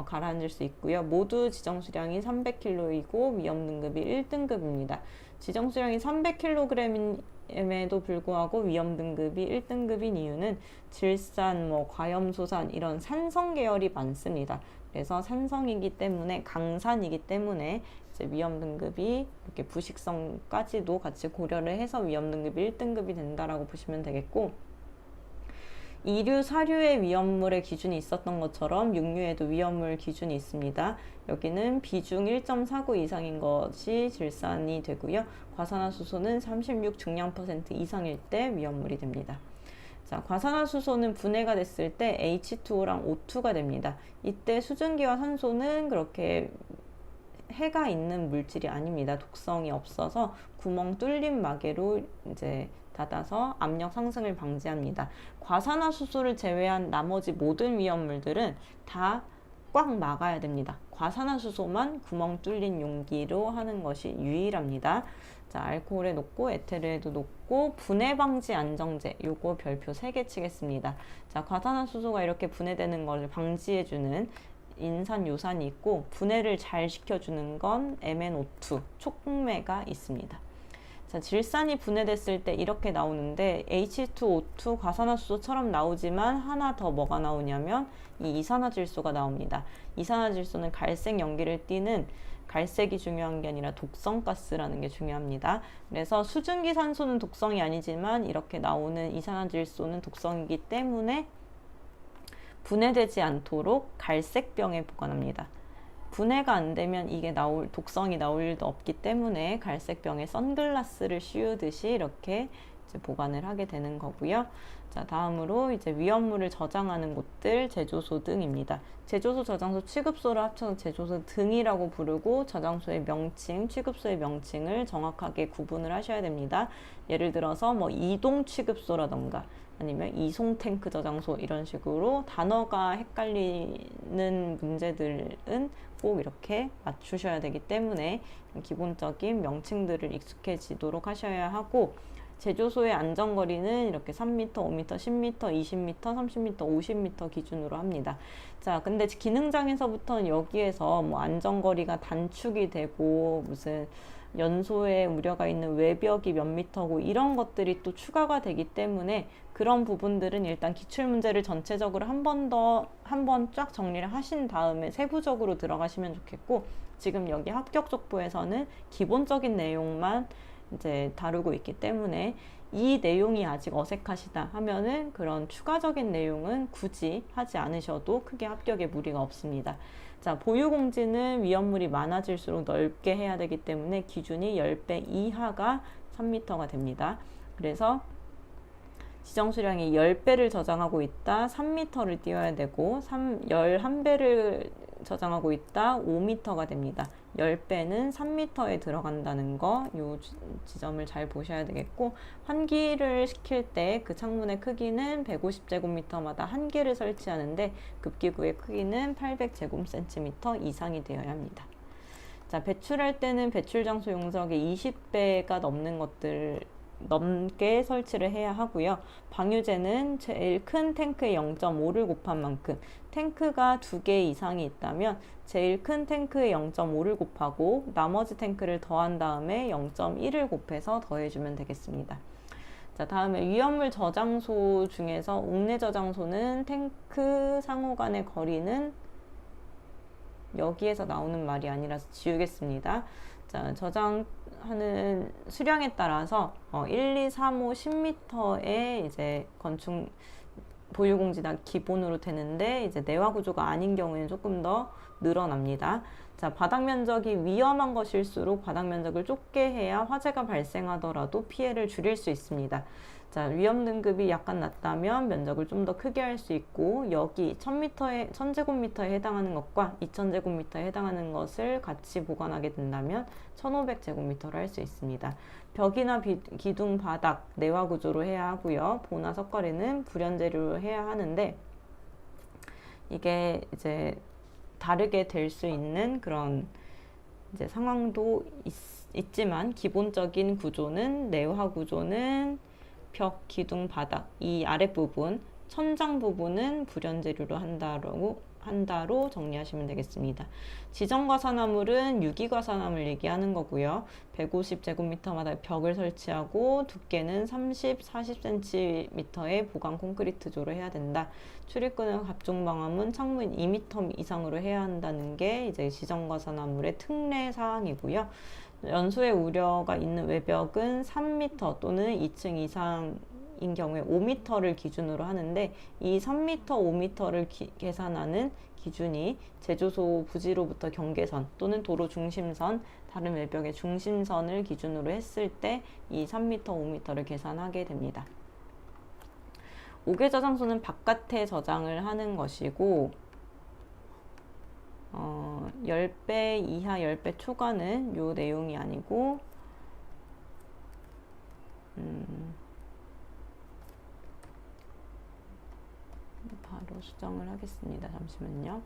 Speaker 1: 가라앉을 수 있고요. 모두 지정수량이 300kg이고 위험 등급이 1등급입니다. 지정수량이 300kg임에도 불구하고 위험 등급이 1등급인 이유는 질산, 과염소산 이런 산성 계열이 많습니다. 그래서 산성이기 때문에 강산이기 때문에 이제 위험 등급이 이렇게 부식성까지도 같이 고려를 해서 위험 등급이 1등급이 된다라고 보시면 되겠고, 이류, 사류의 위험물의 기준이 있었던 것처럼 육류에도 위험물 기준이 있습니다. 여기는 비중 1.49 이상인 것이 질산이 되고요. 과산화수소는 36 중량 % 이상일 때 위험물이 됩니다. 자, 과산화수소는 분해가 됐을 때 H2O랑 O2가 됩니다. 이때 수증기와 산소는 그렇게 해가 있는 물질이 아닙니다. 독성이 없어서 구멍 뚫린 마개로 이제 닫아서 압력 상승을 방지합니다. 과산화수소를 제외한 나머지 모든 위험물들은 다 꽉 막아야 됩니다. 과산화수소만 구멍 뚫린 용기로 하는 것이 유일합니다. 자, 알코올에 놓고 에테르에도 놓고 분해 방지 안정제, 요거 별표 3개 치겠습니다. 자, 과산화수소가 이렇게 분해되는 것을 방지해주는 인산 요산이 있고, 분해를 잘 시켜주는 건 MnO2, 촉매가 있습니다. 자, 질산이 분해됐을 때 이렇게 나오는데 H2O2 과산화수소처럼 나오지만 하나 더 뭐가 나오냐면 이 이산화질소가 나옵니다. 이산화질소는 갈색 연기를 띠는, 갈색이 중요한 게 아니라 독성가스라는 게 중요합니다. 그래서 수증기 산소는 독성이 아니지만 이렇게 나오는 이산화질소는 독성이기 때문에 분해되지 않도록 갈색병에 보관합니다. 분해가 안 되면 이게 독성이 나올 일도 없기 때문에 갈색병에 선글라스를 씌우듯이 이렇게 이제 보관을 하게 되는 거고요. 자, 다음으로 이제 위험물을 저장하는 곳들, 제조소 등입니다. 제조소, 저장소, 취급소를 합쳐서 제조소 등이라고 부르고 저장소의 명칭, 취급소의 명칭을 정확하게 구분을 하셔야 됩니다. 예를 들어서 뭐 이동 취급소라던가 아니면 이송 탱크 저장소 이런 식으로 단어가 헷갈리는 문제들은 꼭 이렇게 맞추셔야 되기 때문에 기본적인 명칭들을 익숙해지도록 하셔야 하고, 제조소의 안전거리는 이렇게 3m, 5m, 10m, 20m, 30m, 50m 기준으로 합니다. 자, 근데 기능장에서부터는 여기에서 뭐 안전거리가 단축이 되고 무슨 연소에 우려가 있는 외벽이 몇 미터고 이런 것들이 또 추가가 되기 때문에 그런 부분들은 일단 기출문제를 전체적으로 한 번 쫙 정리를 하신 다음에 세부적으로 들어가시면 좋겠고, 지금 여기 합격 족보에서는 기본적인 내용만 이제 다루고 있기 때문에 이 내용이 아직 어색하시다 하면은 그런 추가적인 내용은 굳이 하지 않으셔도 크게 합격에 무리가 없습니다. 자, 보유공지는 위험물이 많아질수록 넓게 해야 되기 때문에 기준이 10배 이하가 3m가 됩니다. 그래서 지정수량이 10배를 저장하고 있다, 3m를 띄워야 되고, 11배를 저장하고 있다, 5m가 됩니다. 10배는 3m에 들어간다는 거, 요 지점을 잘 보셔야 되겠고, 환기를 시킬 때 그 창문의 크기는 150제곱미터마다 한 개를 설치하는데 급기구의 크기는 800제곱센티미터 이상이 되어야 합니다. 자, 배출할 때는 배출장소 용적의 20배가 넘는 것들 넘게 설치를 해야 하고요. 방유제는 제일 큰 탱크의 0.5를 곱한 만큼, 탱크가 2개 이상이 있다면 제일 큰 탱크의 0.5를 곱하고 나머지 탱크를 더한 다음에 0.1을 곱해서 더해주면 되겠습니다. 자, 다음에 위험물 저장소 중에서 옥내 저장소는 탱크 상호 간의 거리는, 여기에서 나오는 말이 아니라서 지우겠습니다. 자, 저장하는 수량에 따라서 1, 2, 3, 5, 10m의 이제 건축 보유공지가 기본으로 되는데, 이제 내화 구조가 아닌 경우에는 조금 더 늘어납니다. 자, 바닥 면적이 위험한 것일수록 바닥 면적을 좁게 해야 화재가 발생하더라도 피해를 줄일 수 있습니다. 자, 위험 등급이 약간 낮다면 면적을 좀 더 크게 할 수 있고, 여기 1000제곱미터에 해당하는 것과 2000제곱미터에 해당하는 것을 같이 보관하게 된다면 1500제곱미터로 할 수 있습니다. 벽이나 기둥, 바닥, 내화 구조로 해야 하고요. 보나 석가래는 불연재료로 해야 하는데, 이게 이제 다르게 될 수 있는 그런 이제 상황도 있지만 기본적인 구조는, 내화 구조는 벽, 기둥, 바닥, 이 아랫부분, 천장 부분은 불연재료로 한다로 정리하시면 되겠습니다. 지정과사나물은 유기과사나물 얘기하는 거고요. 150제곱미터마다 벽을 설치하고 두께는 30, 40cm의 보강 콘크리트조로 해야 된다. 출입구는 각종방화문, 창문 2m 이상으로 해야 한다는 게 이제 지정과사나물의 특례 사항이고요. 연소의 우려가 있는 외벽은 3m 또는 2층 이상인 경우에 5m를 기준으로 하는데, 이 3m, 5m를 계산하는 기준이 제조소 부지로부터 경계선 또는 도로 중심선, 다른 외벽의 중심선을 기준으로 했을 때 이 3m, 5m를 계산하게 됩니다. 5개 저장소는 바깥에 저장을 하는 것이고, 10배 이하 10배 초과는 요 내용이 아니고, 바로 수정을 하겠습니다. 잠시만요.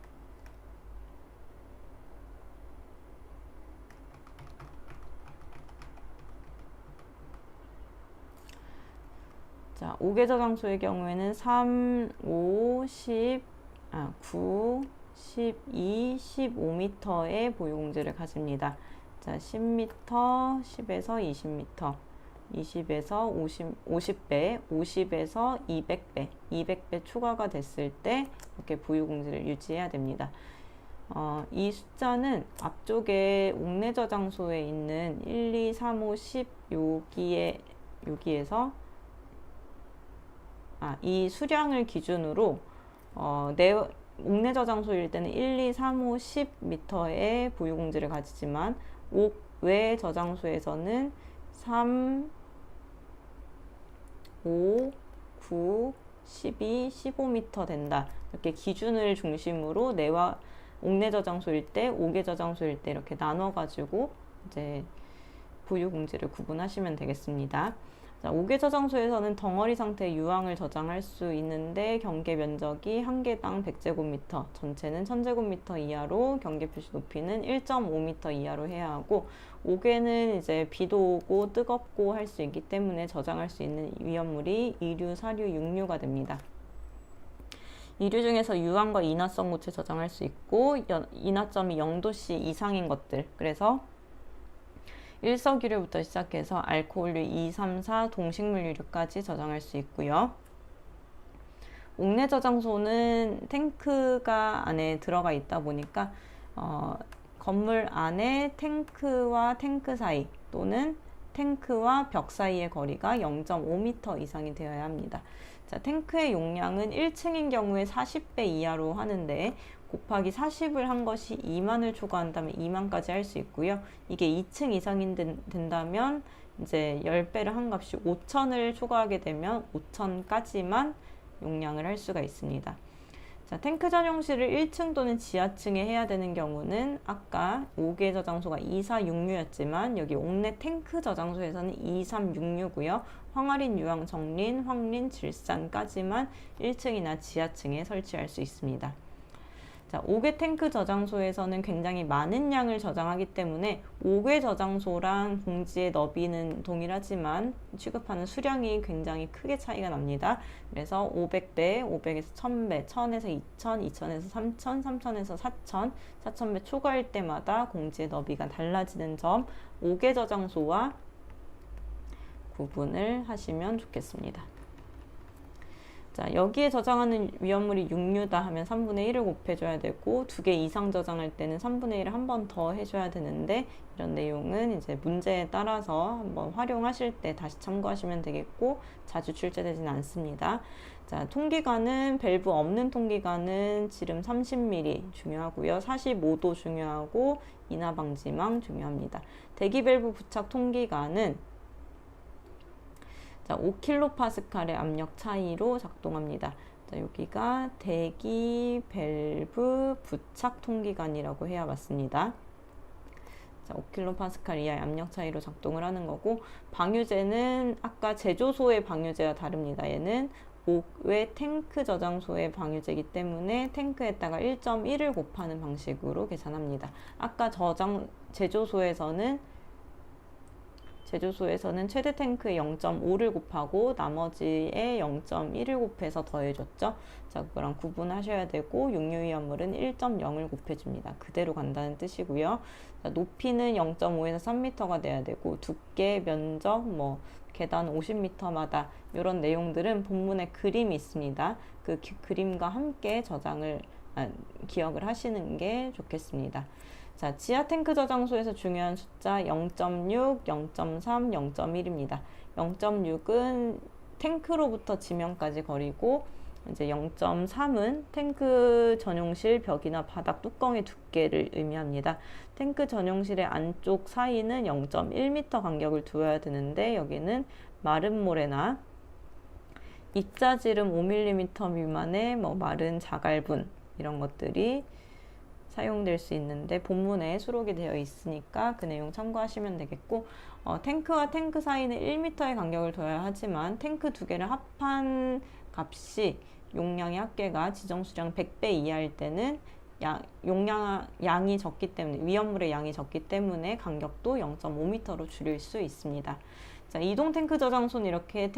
Speaker 1: 자, 5개 저장소의 경우에는 3, 5, 9, 12, 15m의 보유공지를 가집니다. 자, 10m, 10에서 20m, 20에서 50배, 50에서 200배, 200배 추가가 됐을 때 이렇게 보유공지를 유지해야 됩니다. 이 숫자는 앞쪽에 옥내 저장소에 있는 1, 2, 3, 5, 10 여기에서 이 수량을 기준으로 옥내 저장소일 때는 1, 2, 3, 5, 10m의 보유공지를 가지지만 옥외 저장소에서는 3, 5, 9, 12, 15m 된다. 이렇게 기준을 중심으로 내와 옥내 저장소일 때, 옥외 저장소일 때 이렇게 나눠가지고 이제 보유 공지를 구분하시면 되겠습니다. 자, 옥외 저장소에서는 덩어리 상태의 유황을 저장할 수 있는데 경계 면적이 한 개당 100제곱미터, 전체는 1000제곱미터 이하로 경계 표시 높이는 1.5m 이하로 해야 하고, 옥외는 이제 비도 오고 뜨겁고 할 수 있기 때문에 저장할 수 있는 위험물이 이류, 사류, 육류가 됩니다. 이류 중에서 유황과 인화성 고체 저장할 수 있고, 인화점이 0도씨 이상인 것들, 그래서 일석유류부터 시작해서 알코올류 2, 3, 4 동식물유류까지 저장할 수 있고요. 옥내 저장소는 탱크가 안에 들어가 있다 보니까 건물 안에 탱크와 탱크 사이 또는 탱크와 벽 사이의 거리가 0.5m 이상이 되어야 합니다. 자, 탱크의 용량은 1층인 경우에 40배 이하로 하는데 곱하기 40을 한 것이 2만을 초과한다면 2만까지 할 수 있고요. 이게 2층 이상이 된다면 이제 10배를 한 값이 5천을 초과하게 되면 5천까지만 용량을 할 수가 있습니다. 자, 탱크 전용실을 1층 또는 지하층에 해야 되는 경우는 아까 5개 저장소가 2, 4, 6류였지만 여기 옥내 탱크 저장소에서는 2, 3, 6류고요. 황화린, 유황, 정린, 황린, 질산까지만 1층이나 지하층에 설치할 수 있습니다. 자, 5개 탱크 저장소에서는 굉장히 많은 양을 저장하기 때문에 5개 저장소랑 봉지의 너비는 동일하지만 취급하는 수량이 굉장히 크게 차이가 납니다. 그래서 500배, 500에서 1000배, 1000에서 2000, 2000에서 3000, 3000에서 4000, 4000배 초과일 때마다 공지의 너비가 달라지는 점 5개 저장소와 구분을 하시면 좋겠습니다. 자, 여기에 저장하는 위험물이 육류다 하면 3분의 1을 곱해줘야 되고 2개 이상 저장할 때는 3분의 1을 한 번 더 해줘야 되는데 이런 내용은 이제 문제에 따라서 한번 활용하실 때 다시 참고하시면 되겠고 자주 출제되지는 않습니다. 자, 통기관은 밸브 없는 통기관은 지름 30mm 중요하고요. 45도 중요하고 인화 방지망 중요합니다. 대기 밸브 부착 통기관은 자, 5kPa의 압력 차이로 작동합니다. 자, 여기가 대기 밸브 부착 통기관이라고 해야 맞습니다. 자, 5kPa 이하의 압력 차이로 작동을 하는 거고, 방유제는 아까 제조소의 방유제와 다릅니다. 얘는 옥외 탱크 저장소의 방유제이기 때문에 탱크에다가 1.1을 곱하는 방식으로 계산합니다. 아까 제조소에서는 최대 탱크에 0.5를 곱하고 나머지에 0.1을 곱해서 더해줬죠. 자, 그거랑 구분하셔야 되고 육류위험물은 1.0을 곱해줍니다. 그대로 간다는 뜻이고요. 자, 높이는 0.5에서 3m가 돼야 되고 두께, 면적, 계단 50m마다 이런 내용들은 본문에 그림이 있습니다. 그 그림과 함께 기억을 하시는 게 좋겠습니다. 자, 지하 탱크 저장소에서 중요한 숫자 0.6, 0.3, 0.1입니다. 0.6은 탱크로부터 지면까지 거리고 이제 0.3은 탱크 전용실 벽이나 바닥 뚜껑의 두께를 의미합니다. 탱크 전용실의 안쪽 사이는 0.1m 간격을 두어야 되는데 여기는 마른 모래나 입자지름 5mm 미만의 마른 자갈분 이런 것들이 사용될 수 있는데 본문에 수록이 되어 있으니까 그 내용 참고하시면 되겠고, 탱크와 탱크 사이는 1m의 간격을 둬야 하지만 탱크 두 개를 합한 값이 용량의 합계가 지정 수량 100배 이하일 때는 양이 적기 때문에 위험물의 양이 적기 때문에 간격도 0.5m로 줄일 수 있습니다. 자, 이동 탱크 저장소는 이렇게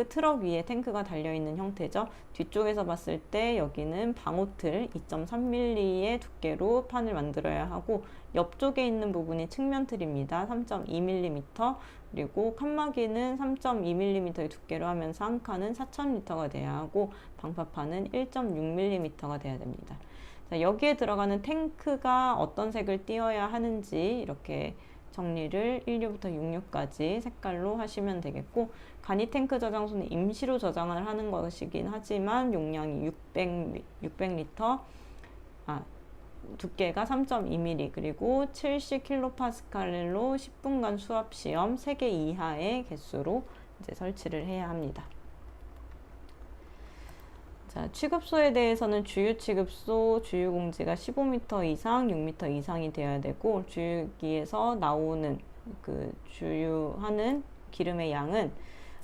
Speaker 1: 트럭 위에 탱크가 달려있는 형태죠. 뒤쪽에서 봤을 때 여기는 방호틀 2.3mm의 두께로 판을 만들어야 하고 옆쪽에 있는 부분이 측면틀입니다. 3.2mm 그리고 칸막이는 3.2mm의 두께로 하면서 한 칸은 4000L가 돼야 하고 방파판은 1.6mm가 돼야 됩니다. 자, 여기에 들어가는 탱크가 어떤 색을 띄어야 하는지 이렇게 정리를 1류부터 6류까지 색깔로 하시면 되겠고, 간이 탱크 저장소는 임시로 저장을 하는 것이긴 하지만 용량이 600L, 두께가 3.2mm 그리고 70kPa로 10분간 수압 시험 3개 이하의 개수로 이제 설치를 해야 합니다. 자, 취급소에 대해서는 주유 취급소, 주유 공지가 15m 이상, 6m 이상이 되어야 되고, 주유기에서 나오는 그 주유하는 기름의 양은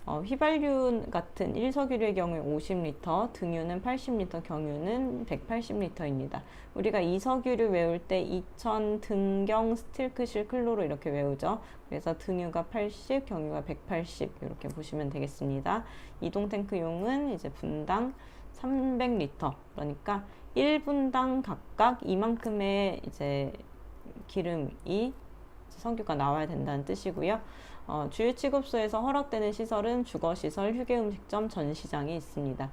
Speaker 1: 휘발유 같은 1석유류의 경우에 50리터, 등유는 80리터, 경유는 180리터입니다. 우리가 2석유류 외울 때 2000 등경 스틸크실 클로로 이렇게 외우죠. 그래서 등유가 80, 경유가 180 이렇게 보시면 되겠습니다. 이동 탱크용은 이제 분당 300리터, 그러니까 1분당 각각 이만큼의 이제 기름이 석유가 나와야 된다는 뜻이고요. 주유 취급소에서 허락되는 시설은 주거시설, 휴게음식점, 전시장이 있습니다.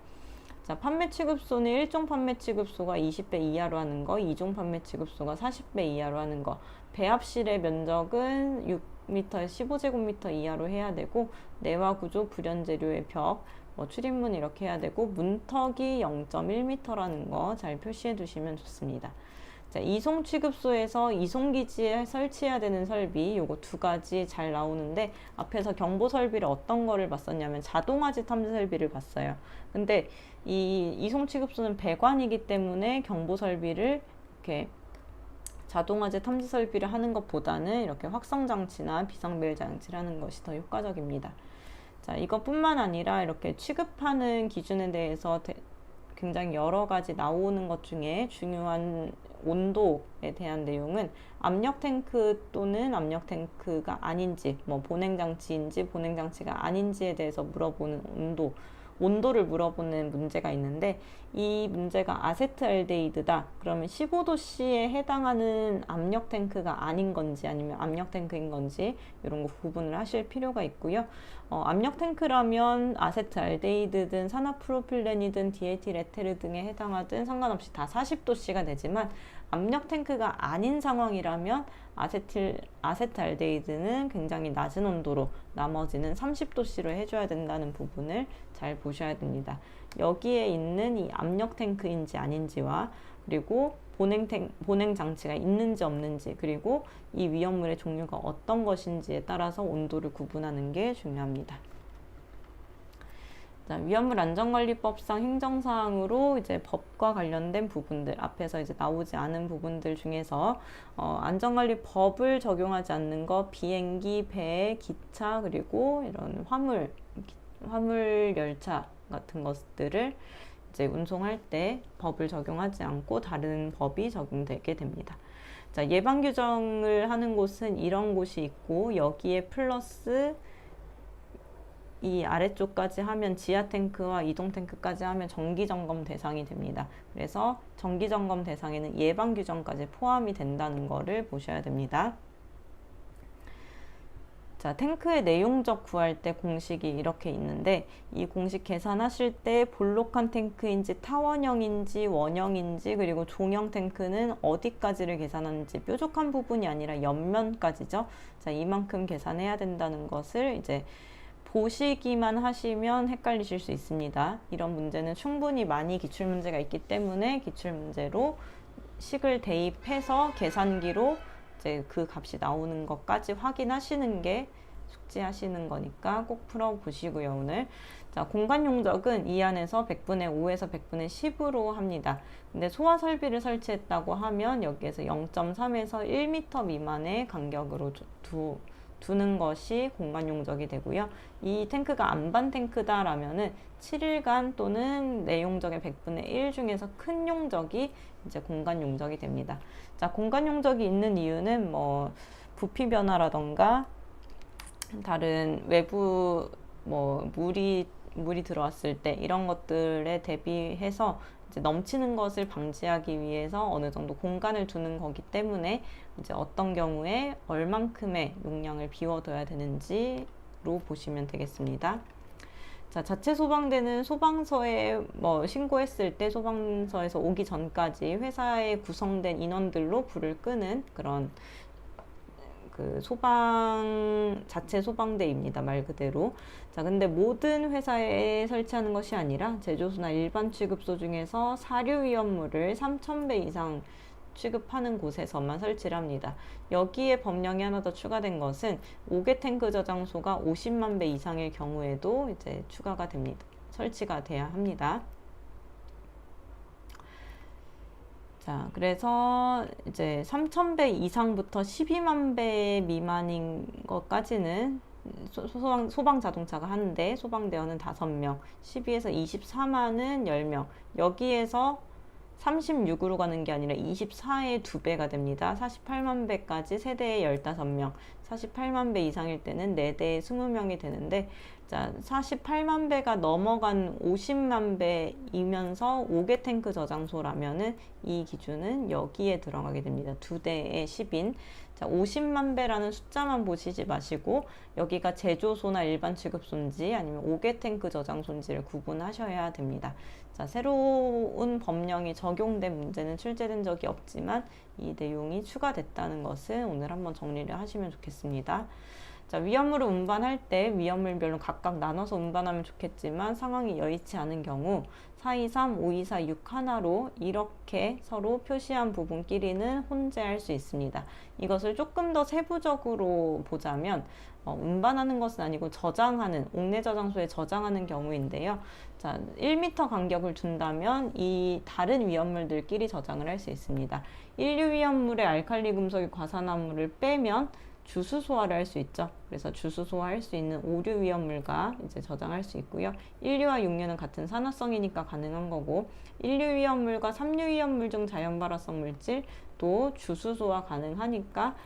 Speaker 1: 자, 판매 취급소는 1종 판매 취급소가 20배 이하로 하는 거, 2종 판매 취급소가 40배 이하로 하는 거, 배합실의 면적은 6m, 15제곱미터 이하로 해야 되고, 내화 구조, 불연재료의 벽, 출입문 이렇게 해야 되고, 문턱이 0.1m라는 거 잘 표시해 두시면 좋습니다. 자, 이송 취급소에서 이송기지에 설치해야 되는 설비, 요거 두 가지 잘 나오는데, 앞에서 경보 설비를 어떤 거를 봤었냐면 자동화지 탐지 설비를 봤어요. 근데 이 이송 취급소는 배관이기 때문에 경보 설비를 이렇게 자동화재 탐지 설비를 하는 것보다는 이렇게 확성 장치나 비상벨 장치를 하는 것이 더 효과적입니다. 자, 이것뿐만 아니라 이렇게 취급하는 기준에 대해서 굉장히 여러 가지 나오는 것 중에 중요한 온도에 대한 내용은 압력 탱크 또는 압력 탱크가 아닌지, 보냉 장치인지 보냉 장치가 아닌지에 대해서 물어보는 온도를 물어보는 문제가 있는데, 이 문제가 아세트알데히드다 그러면 15도씨에 해당하는 압력 탱크가 아닌 건지 아니면 압력 탱크인 건지 이런 거 구분을 하실 필요가 있고요. 압력 탱크라면 아세트알데히드든 산화프로필렌이든 디에틸에테르 등에 해당하든 상관없이 다 40도씨가 되지만, 압력 탱크가 아닌 상황이라면 아세트알데히드는 굉장히 낮은 온도로 나머지는 30도씨로 해줘야 된다는 부분을 잘 보셔야 됩니다. 여기에 있는 이 압력 탱크인지 아닌지와, 그리고 보냉 장치가 있는지 없는지, 그리고 이 위험물의 종류가 어떤 것인지에 따라서 온도를 구분하는 게 중요합니다. 자, 위험물 안전관리법상 행정사항으로 이제 법과 관련된 부분들, 앞에서 이제 나오지 않은 부분들 중에서 안전관리법을 적용하지 않는 거, 비행기, 배, 기차, 그리고 이런 화물 열차 같은 것들을 이제 운송할 때 법을 적용하지 않고 다른 법이 적용되게 됩니다. 자, 예방 규정을 하는 곳은 이런 곳이 있고, 여기에 플러스 이 아래쪽까지 하면 지하 탱크와 이동 탱크까지 하면 정기 점검 대상이 됩니다. 그래서 정기 점검 대상에는 예방 규정까지 포함이 된다는 거를 보셔야 됩니다. 자, 탱크의 내용적 구할 때 공식이 이렇게 있는데, 이 공식 계산하실 때 볼록한 탱크인지 타원형인지 원형인지, 그리고 종형 탱크는 어디까지를 계산하는지, 뾰족한 부분이 아니라 옆면까지죠. 자, 이만큼 계산해야 된다는 것을 이제 보시기만 하시면 헷갈리실 수 있습니다. 이런 문제는 충분히 많이 기출문제가 있기 때문에 기출문제로 식을 대입해서 계산기로 이제 그 값이 나오는 것까지 확인하시는 게 숙지하시는 거니까 꼭 풀어보시고요, 오늘. 자, 공간 용적은 이 안에서 100분의 5에서 100분의 10으로 합니다. 근데 소화 설비를 설치했다고 하면 여기에서 0.3에서 1m 미만의 간격으로 두는 것이 공간 용적이 되고요. 이 탱크가 안반 탱크다 라면은 7일간 또는 내용적의 100분의 1 중에서 큰 용적이 이제 공간 용적이 됩니다. 자, 공간 용적이 있는 이유는 부피 변화라던가 다른 외부 물이 들어왔을 때 이런 것들에 대비해서 이제 넘치는 것을 방지하기 위해서 어느 정도 공간을 두는 거기 때문에 이제 어떤 경우에 얼만큼의 용량을 비워둬야 되는지로 보시면 되겠습니다. 자, 자체 소방대는 소방서에 신고했을 때 소방서에서 오기 전까지 회사에 구성된 인원들로 불을 끄는 그런 그 자체 소방대입니다. 말 그대로. 자, 근데 모든 회사에 설치하는 것이 아니라 제조소나 일반 취급소 중에서 사료 위험물을 3000배 이상 취급하는 곳에서만 설치를 합니다. 여기에 법령이 하나 더 추가된 것은 5개 탱크 저장소가 50만 배 이상의 경우에도 이제 추가가 됩니다. 설치가 돼야 합니다. 자, 그래서 이제 3,000배 이상부터 12만 배 미만인 것까지는 소방 자동차가 한 대, 소방대원은 5명, 12에서 24만은 10명. 여기에서 36으로 가는 게 아니라 24의 2배가 됩니다. 48만 배까지 세대에 15명, 48만 배 이상일 때는 4대에 20명이 되는데, 자, 48만 배가 넘어간 50만 배이면서 5개 탱크 저장소라면은 이 기준은 여기에 들어가게 됩니다. 2대의 10인. 자, 50만 배라는 숫자만 보시지 마시고 여기가 제조소나 일반 취급소인지 아니면 5개 탱크 저장소인지를 구분하셔야 됩니다. 자, 새로운 법령이 적용된 문제는 출제된 적이 없지만 이 내용이 추가됐다는 것은 오늘 한번 정리를 하시면 좋겠습니다. 자, 위험물을 운반할 때 위험물별로 각각 나눠서 운반하면 좋겠지만 상황이 여의치 않은 경우 423, 524, 61로 이렇게 서로 표시한 부분끼리는 혼재할 수 있습니다. 이것을 조금 더 세부적으로 보자면 운반하는 것은 아니고 저장하는, 옥내 저장소에 저장하는 경우인데요. 자, 1m 간격을 둔다면 이 다른 위험물들끼리 저장을 할 수 있습니다. 1류 위험물의 알칼리 금속이 과산화물을 빼면 주수 소화를 할 수 있죠. 그래서 주수 소화할 수 있는 5류 위험물과 이제 저장할 수 있고요. 1류와 6류는 같은 산화성이니까 가능한 거고 1류 위험물과 3류 위험물 중 자연 발화성 물질 또 주수 소화 가능하니까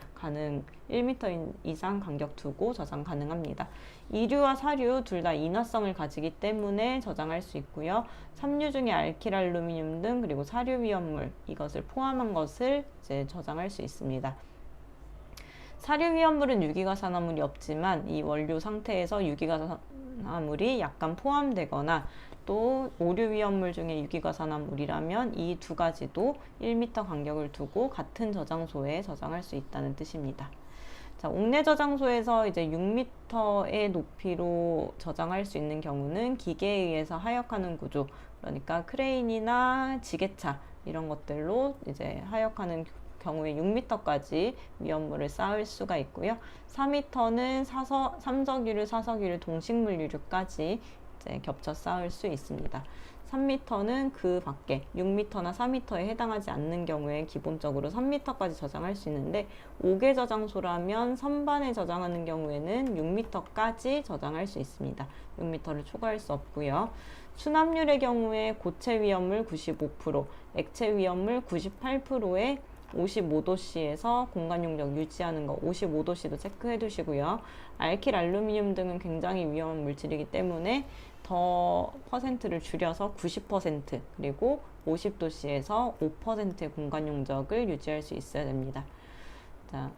Speaker 1: 1m 이상 간격 두고 저장 가능합니다. 2류와 4류 둘 다 인화성을 가지기 때문에 저장할 수 있고요. 3류 중에 알킬 알루미늄 등 그리고 4류 위험물 이것을 포함한 것을 이제 저장할 수 있습니다. 4류 위험물은 유기가산화물이 없지만 이 원료 상태에서 유기가산화물이 약간 포함되거나 또 5류 위험물 중에 유기가산화물이라면 이 두 가지도 1m 간격을 두고 같은 저장소에 저장할 수 있다는 뜻입니다. 자, 옥내 저장소에서 이제 6m의 높이로 저장할 수 있는 경우는 기계에 의해서 하역하는 구조, 그러니까 크레인이나 지게차 이런 것들로 이제 하역하는 경우에 6m까지 위험물을 쌓을 수가 있고요. 4m는 삼석유류, 사석유류, 동식물유류까지 이제 겹쳐 쌓을 수 있습니다. 3m는 그 밖에 6m나 4m에 해당하지 않는 경우에 기본적으로 3m까지 저장할 수 있는데 5개 저장소라면 선반에 저장하는 경우에는 6m까지 저장할 수 있습니다. 6m를 초과할 수 없고요. 수납률의 경우에 고체 위험물 95%, 액체 위험물 98%에 55도씨에서 공간 용적 유지하는 거 55도씨도 체크해 두시고요. 알킬 알루미늄 등은 굉장히 위험한 물질이기 때문에 더 퍼센트를 줄여서 90% 그리고 50도씨에서 5%의 공간 용적을 유지할 수 있어야 됩니다. 자,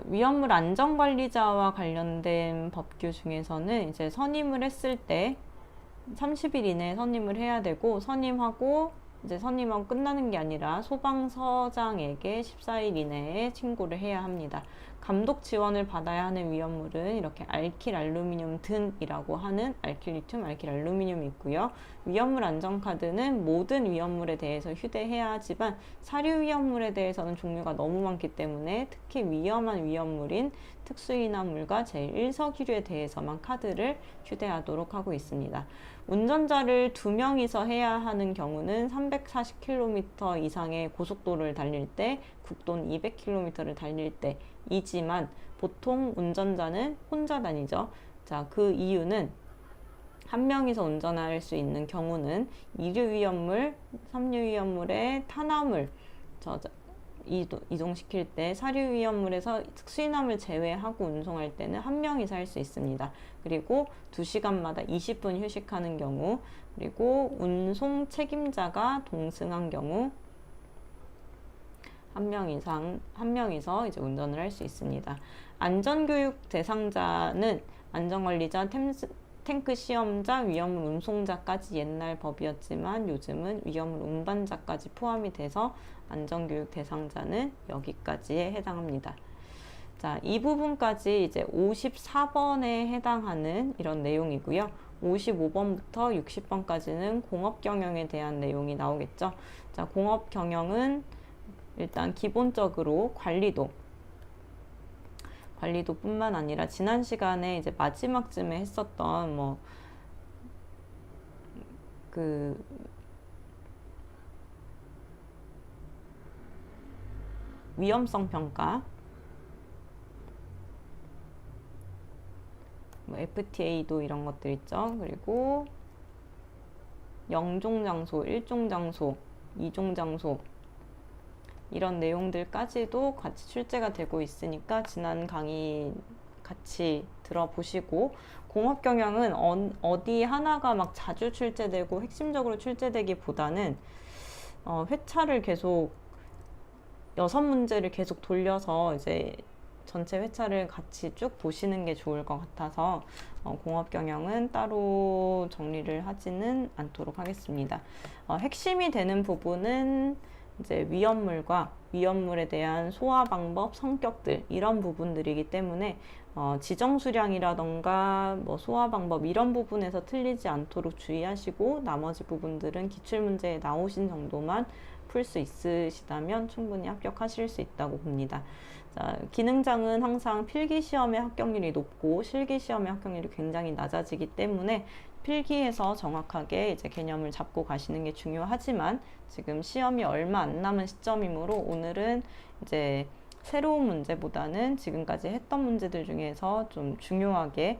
Speaker 1: 위험물 안전관리자와 관련된 법규 중에서는 이제 선임을 했을 때 30일 이내에 선임을 해야 되고 선임하고 끝나는 게 아니라 소방서장에게 14일 이내에 신고를 해야 합니다. 감독 지원을 받아야 하는 위험물은 이렇게 알킬 알루미늄 등이라고 하는 알킬 리튬, 알킬 알루미늄이 있고요. 위험물 안전카드는 모든 위험물에 대해서 휴대해야 하지만 사류 위험물에 대해서는 종류가 너무 많기 때문에 특히 위험한 위험물인 특수인화물과 제1석유류에 대해서만 카드를 휴대하도록 하고 있습니다. 운전자를 2명이서 해야 하는 경우는 340km 이상의 고속도로를 달릴 때, 국도는 200km를 달릴 때이지만 보통 운전자는 혼자 다니죠. 자, 그 이유는 한 명이서 운전할 수 있는 경우는 2류 위험물, 3류 위험물의 탄화물 이동시킬 때 4류 위험물에서 특수인화물 제외하고 운송할 때는 한 명이서 할 수 있습니다. 그리고 2시간마다 20분 휴식하는 경우, 그리고 운송 책임자가 동승한 경우 한 명이서 이제 운전을 할 수 있습니다. 안전교육 대상자는 안전관리자, 탱크 시험자, 위험물 운송자까지 옛날 법이었지만 요즘은 위험물 운반자까지 포함이 돼서 안전교육 대상자는 여기까지에 해당합니다. 자, 이 부분까지 이제 54번에 해당하는 이런 내용이고요. 55번부터 60번까지는 공업경영에 대한 내용이 나오겠죠. 자, 공업경영은 일단 기본적으로 관리도뿐만 아니라 지난 시간에 이제 마지막쯤에 했었던 위험성 평가, 뭐 FTA도 이런 것들 있죠. 그리고 영종 장소, 일종 장소, 이종 장소 이런 내용들까지도 같이 출제가 되고 있으니까 지난 강의 같이 들어보시고, 공업경영은 어디 하나가 막 자주 출제되고 핵심적으로 출제되기보다는 회차를 계속 6문제를 계속 돌려서 이제 전체 회차를 같이 쭉 보시는 게 좋을 것 같아서 공업경영은 따로 정리를 하지는 않도록 하겠습니다. 핵심이 되는 부분은 이제 위험물과 위험물에 대한 소화 방법, 성격들 이런 부분들이기 때문에 지정 수량이라던가 뭐 소화 방법 이런 부분에서 틀리지 않도록 주의하시고, 나머지 부분들은 기출문제에 나오신 정도만 풀 수 있으시다면 충분히 합격하실 수 있다고 봅니다. 자, 기능장은 항상 필기시험의 합격률이 높고 실기시험의 합격률이 굉장히 낮아지기 때문에 필기에서 정확하게 이제 개념을 잡고 가시는 게 중요하지만, 지금 시험이 얼마 안 남은 시점이므로 오늘은 이제 새로운 문제보다는 지금까지 했던 문제들 중에서 좀 중요하게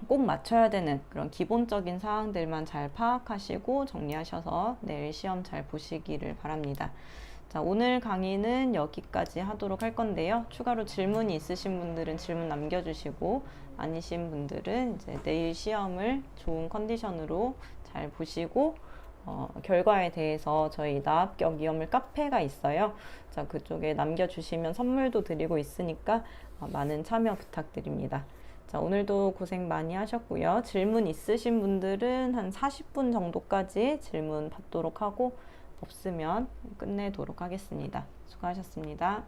Speaker 1: 꼭 맞춰야 되는 그런 기본적인 사항들만 잘 파악하시고 정리하셔서 내일 시험 잘 보시기를 바랍니다. 자, 오늘 강의는 여기까지 하도록 할 건데요. 추가로 질문이 있으신 분들은 질문 남겨주시고, 아니신 분들은 이제 내일 시험을 좋은 컨디션으로 잘 보시고, 결과에 대해서 저희 나합격 위험물 카페가 있어요. 자, 그쪽에 남겨주시면 선물도 드리고 있으니까 많은 참여 부탁드립니다. 자, 오늘도 고생 많이 하셨고요. 질문 있으신 분들은 한 40분 정도까지 질문 받도록 하고, 없으면 끝내도록 하겠습니다. 수고하셨습니다.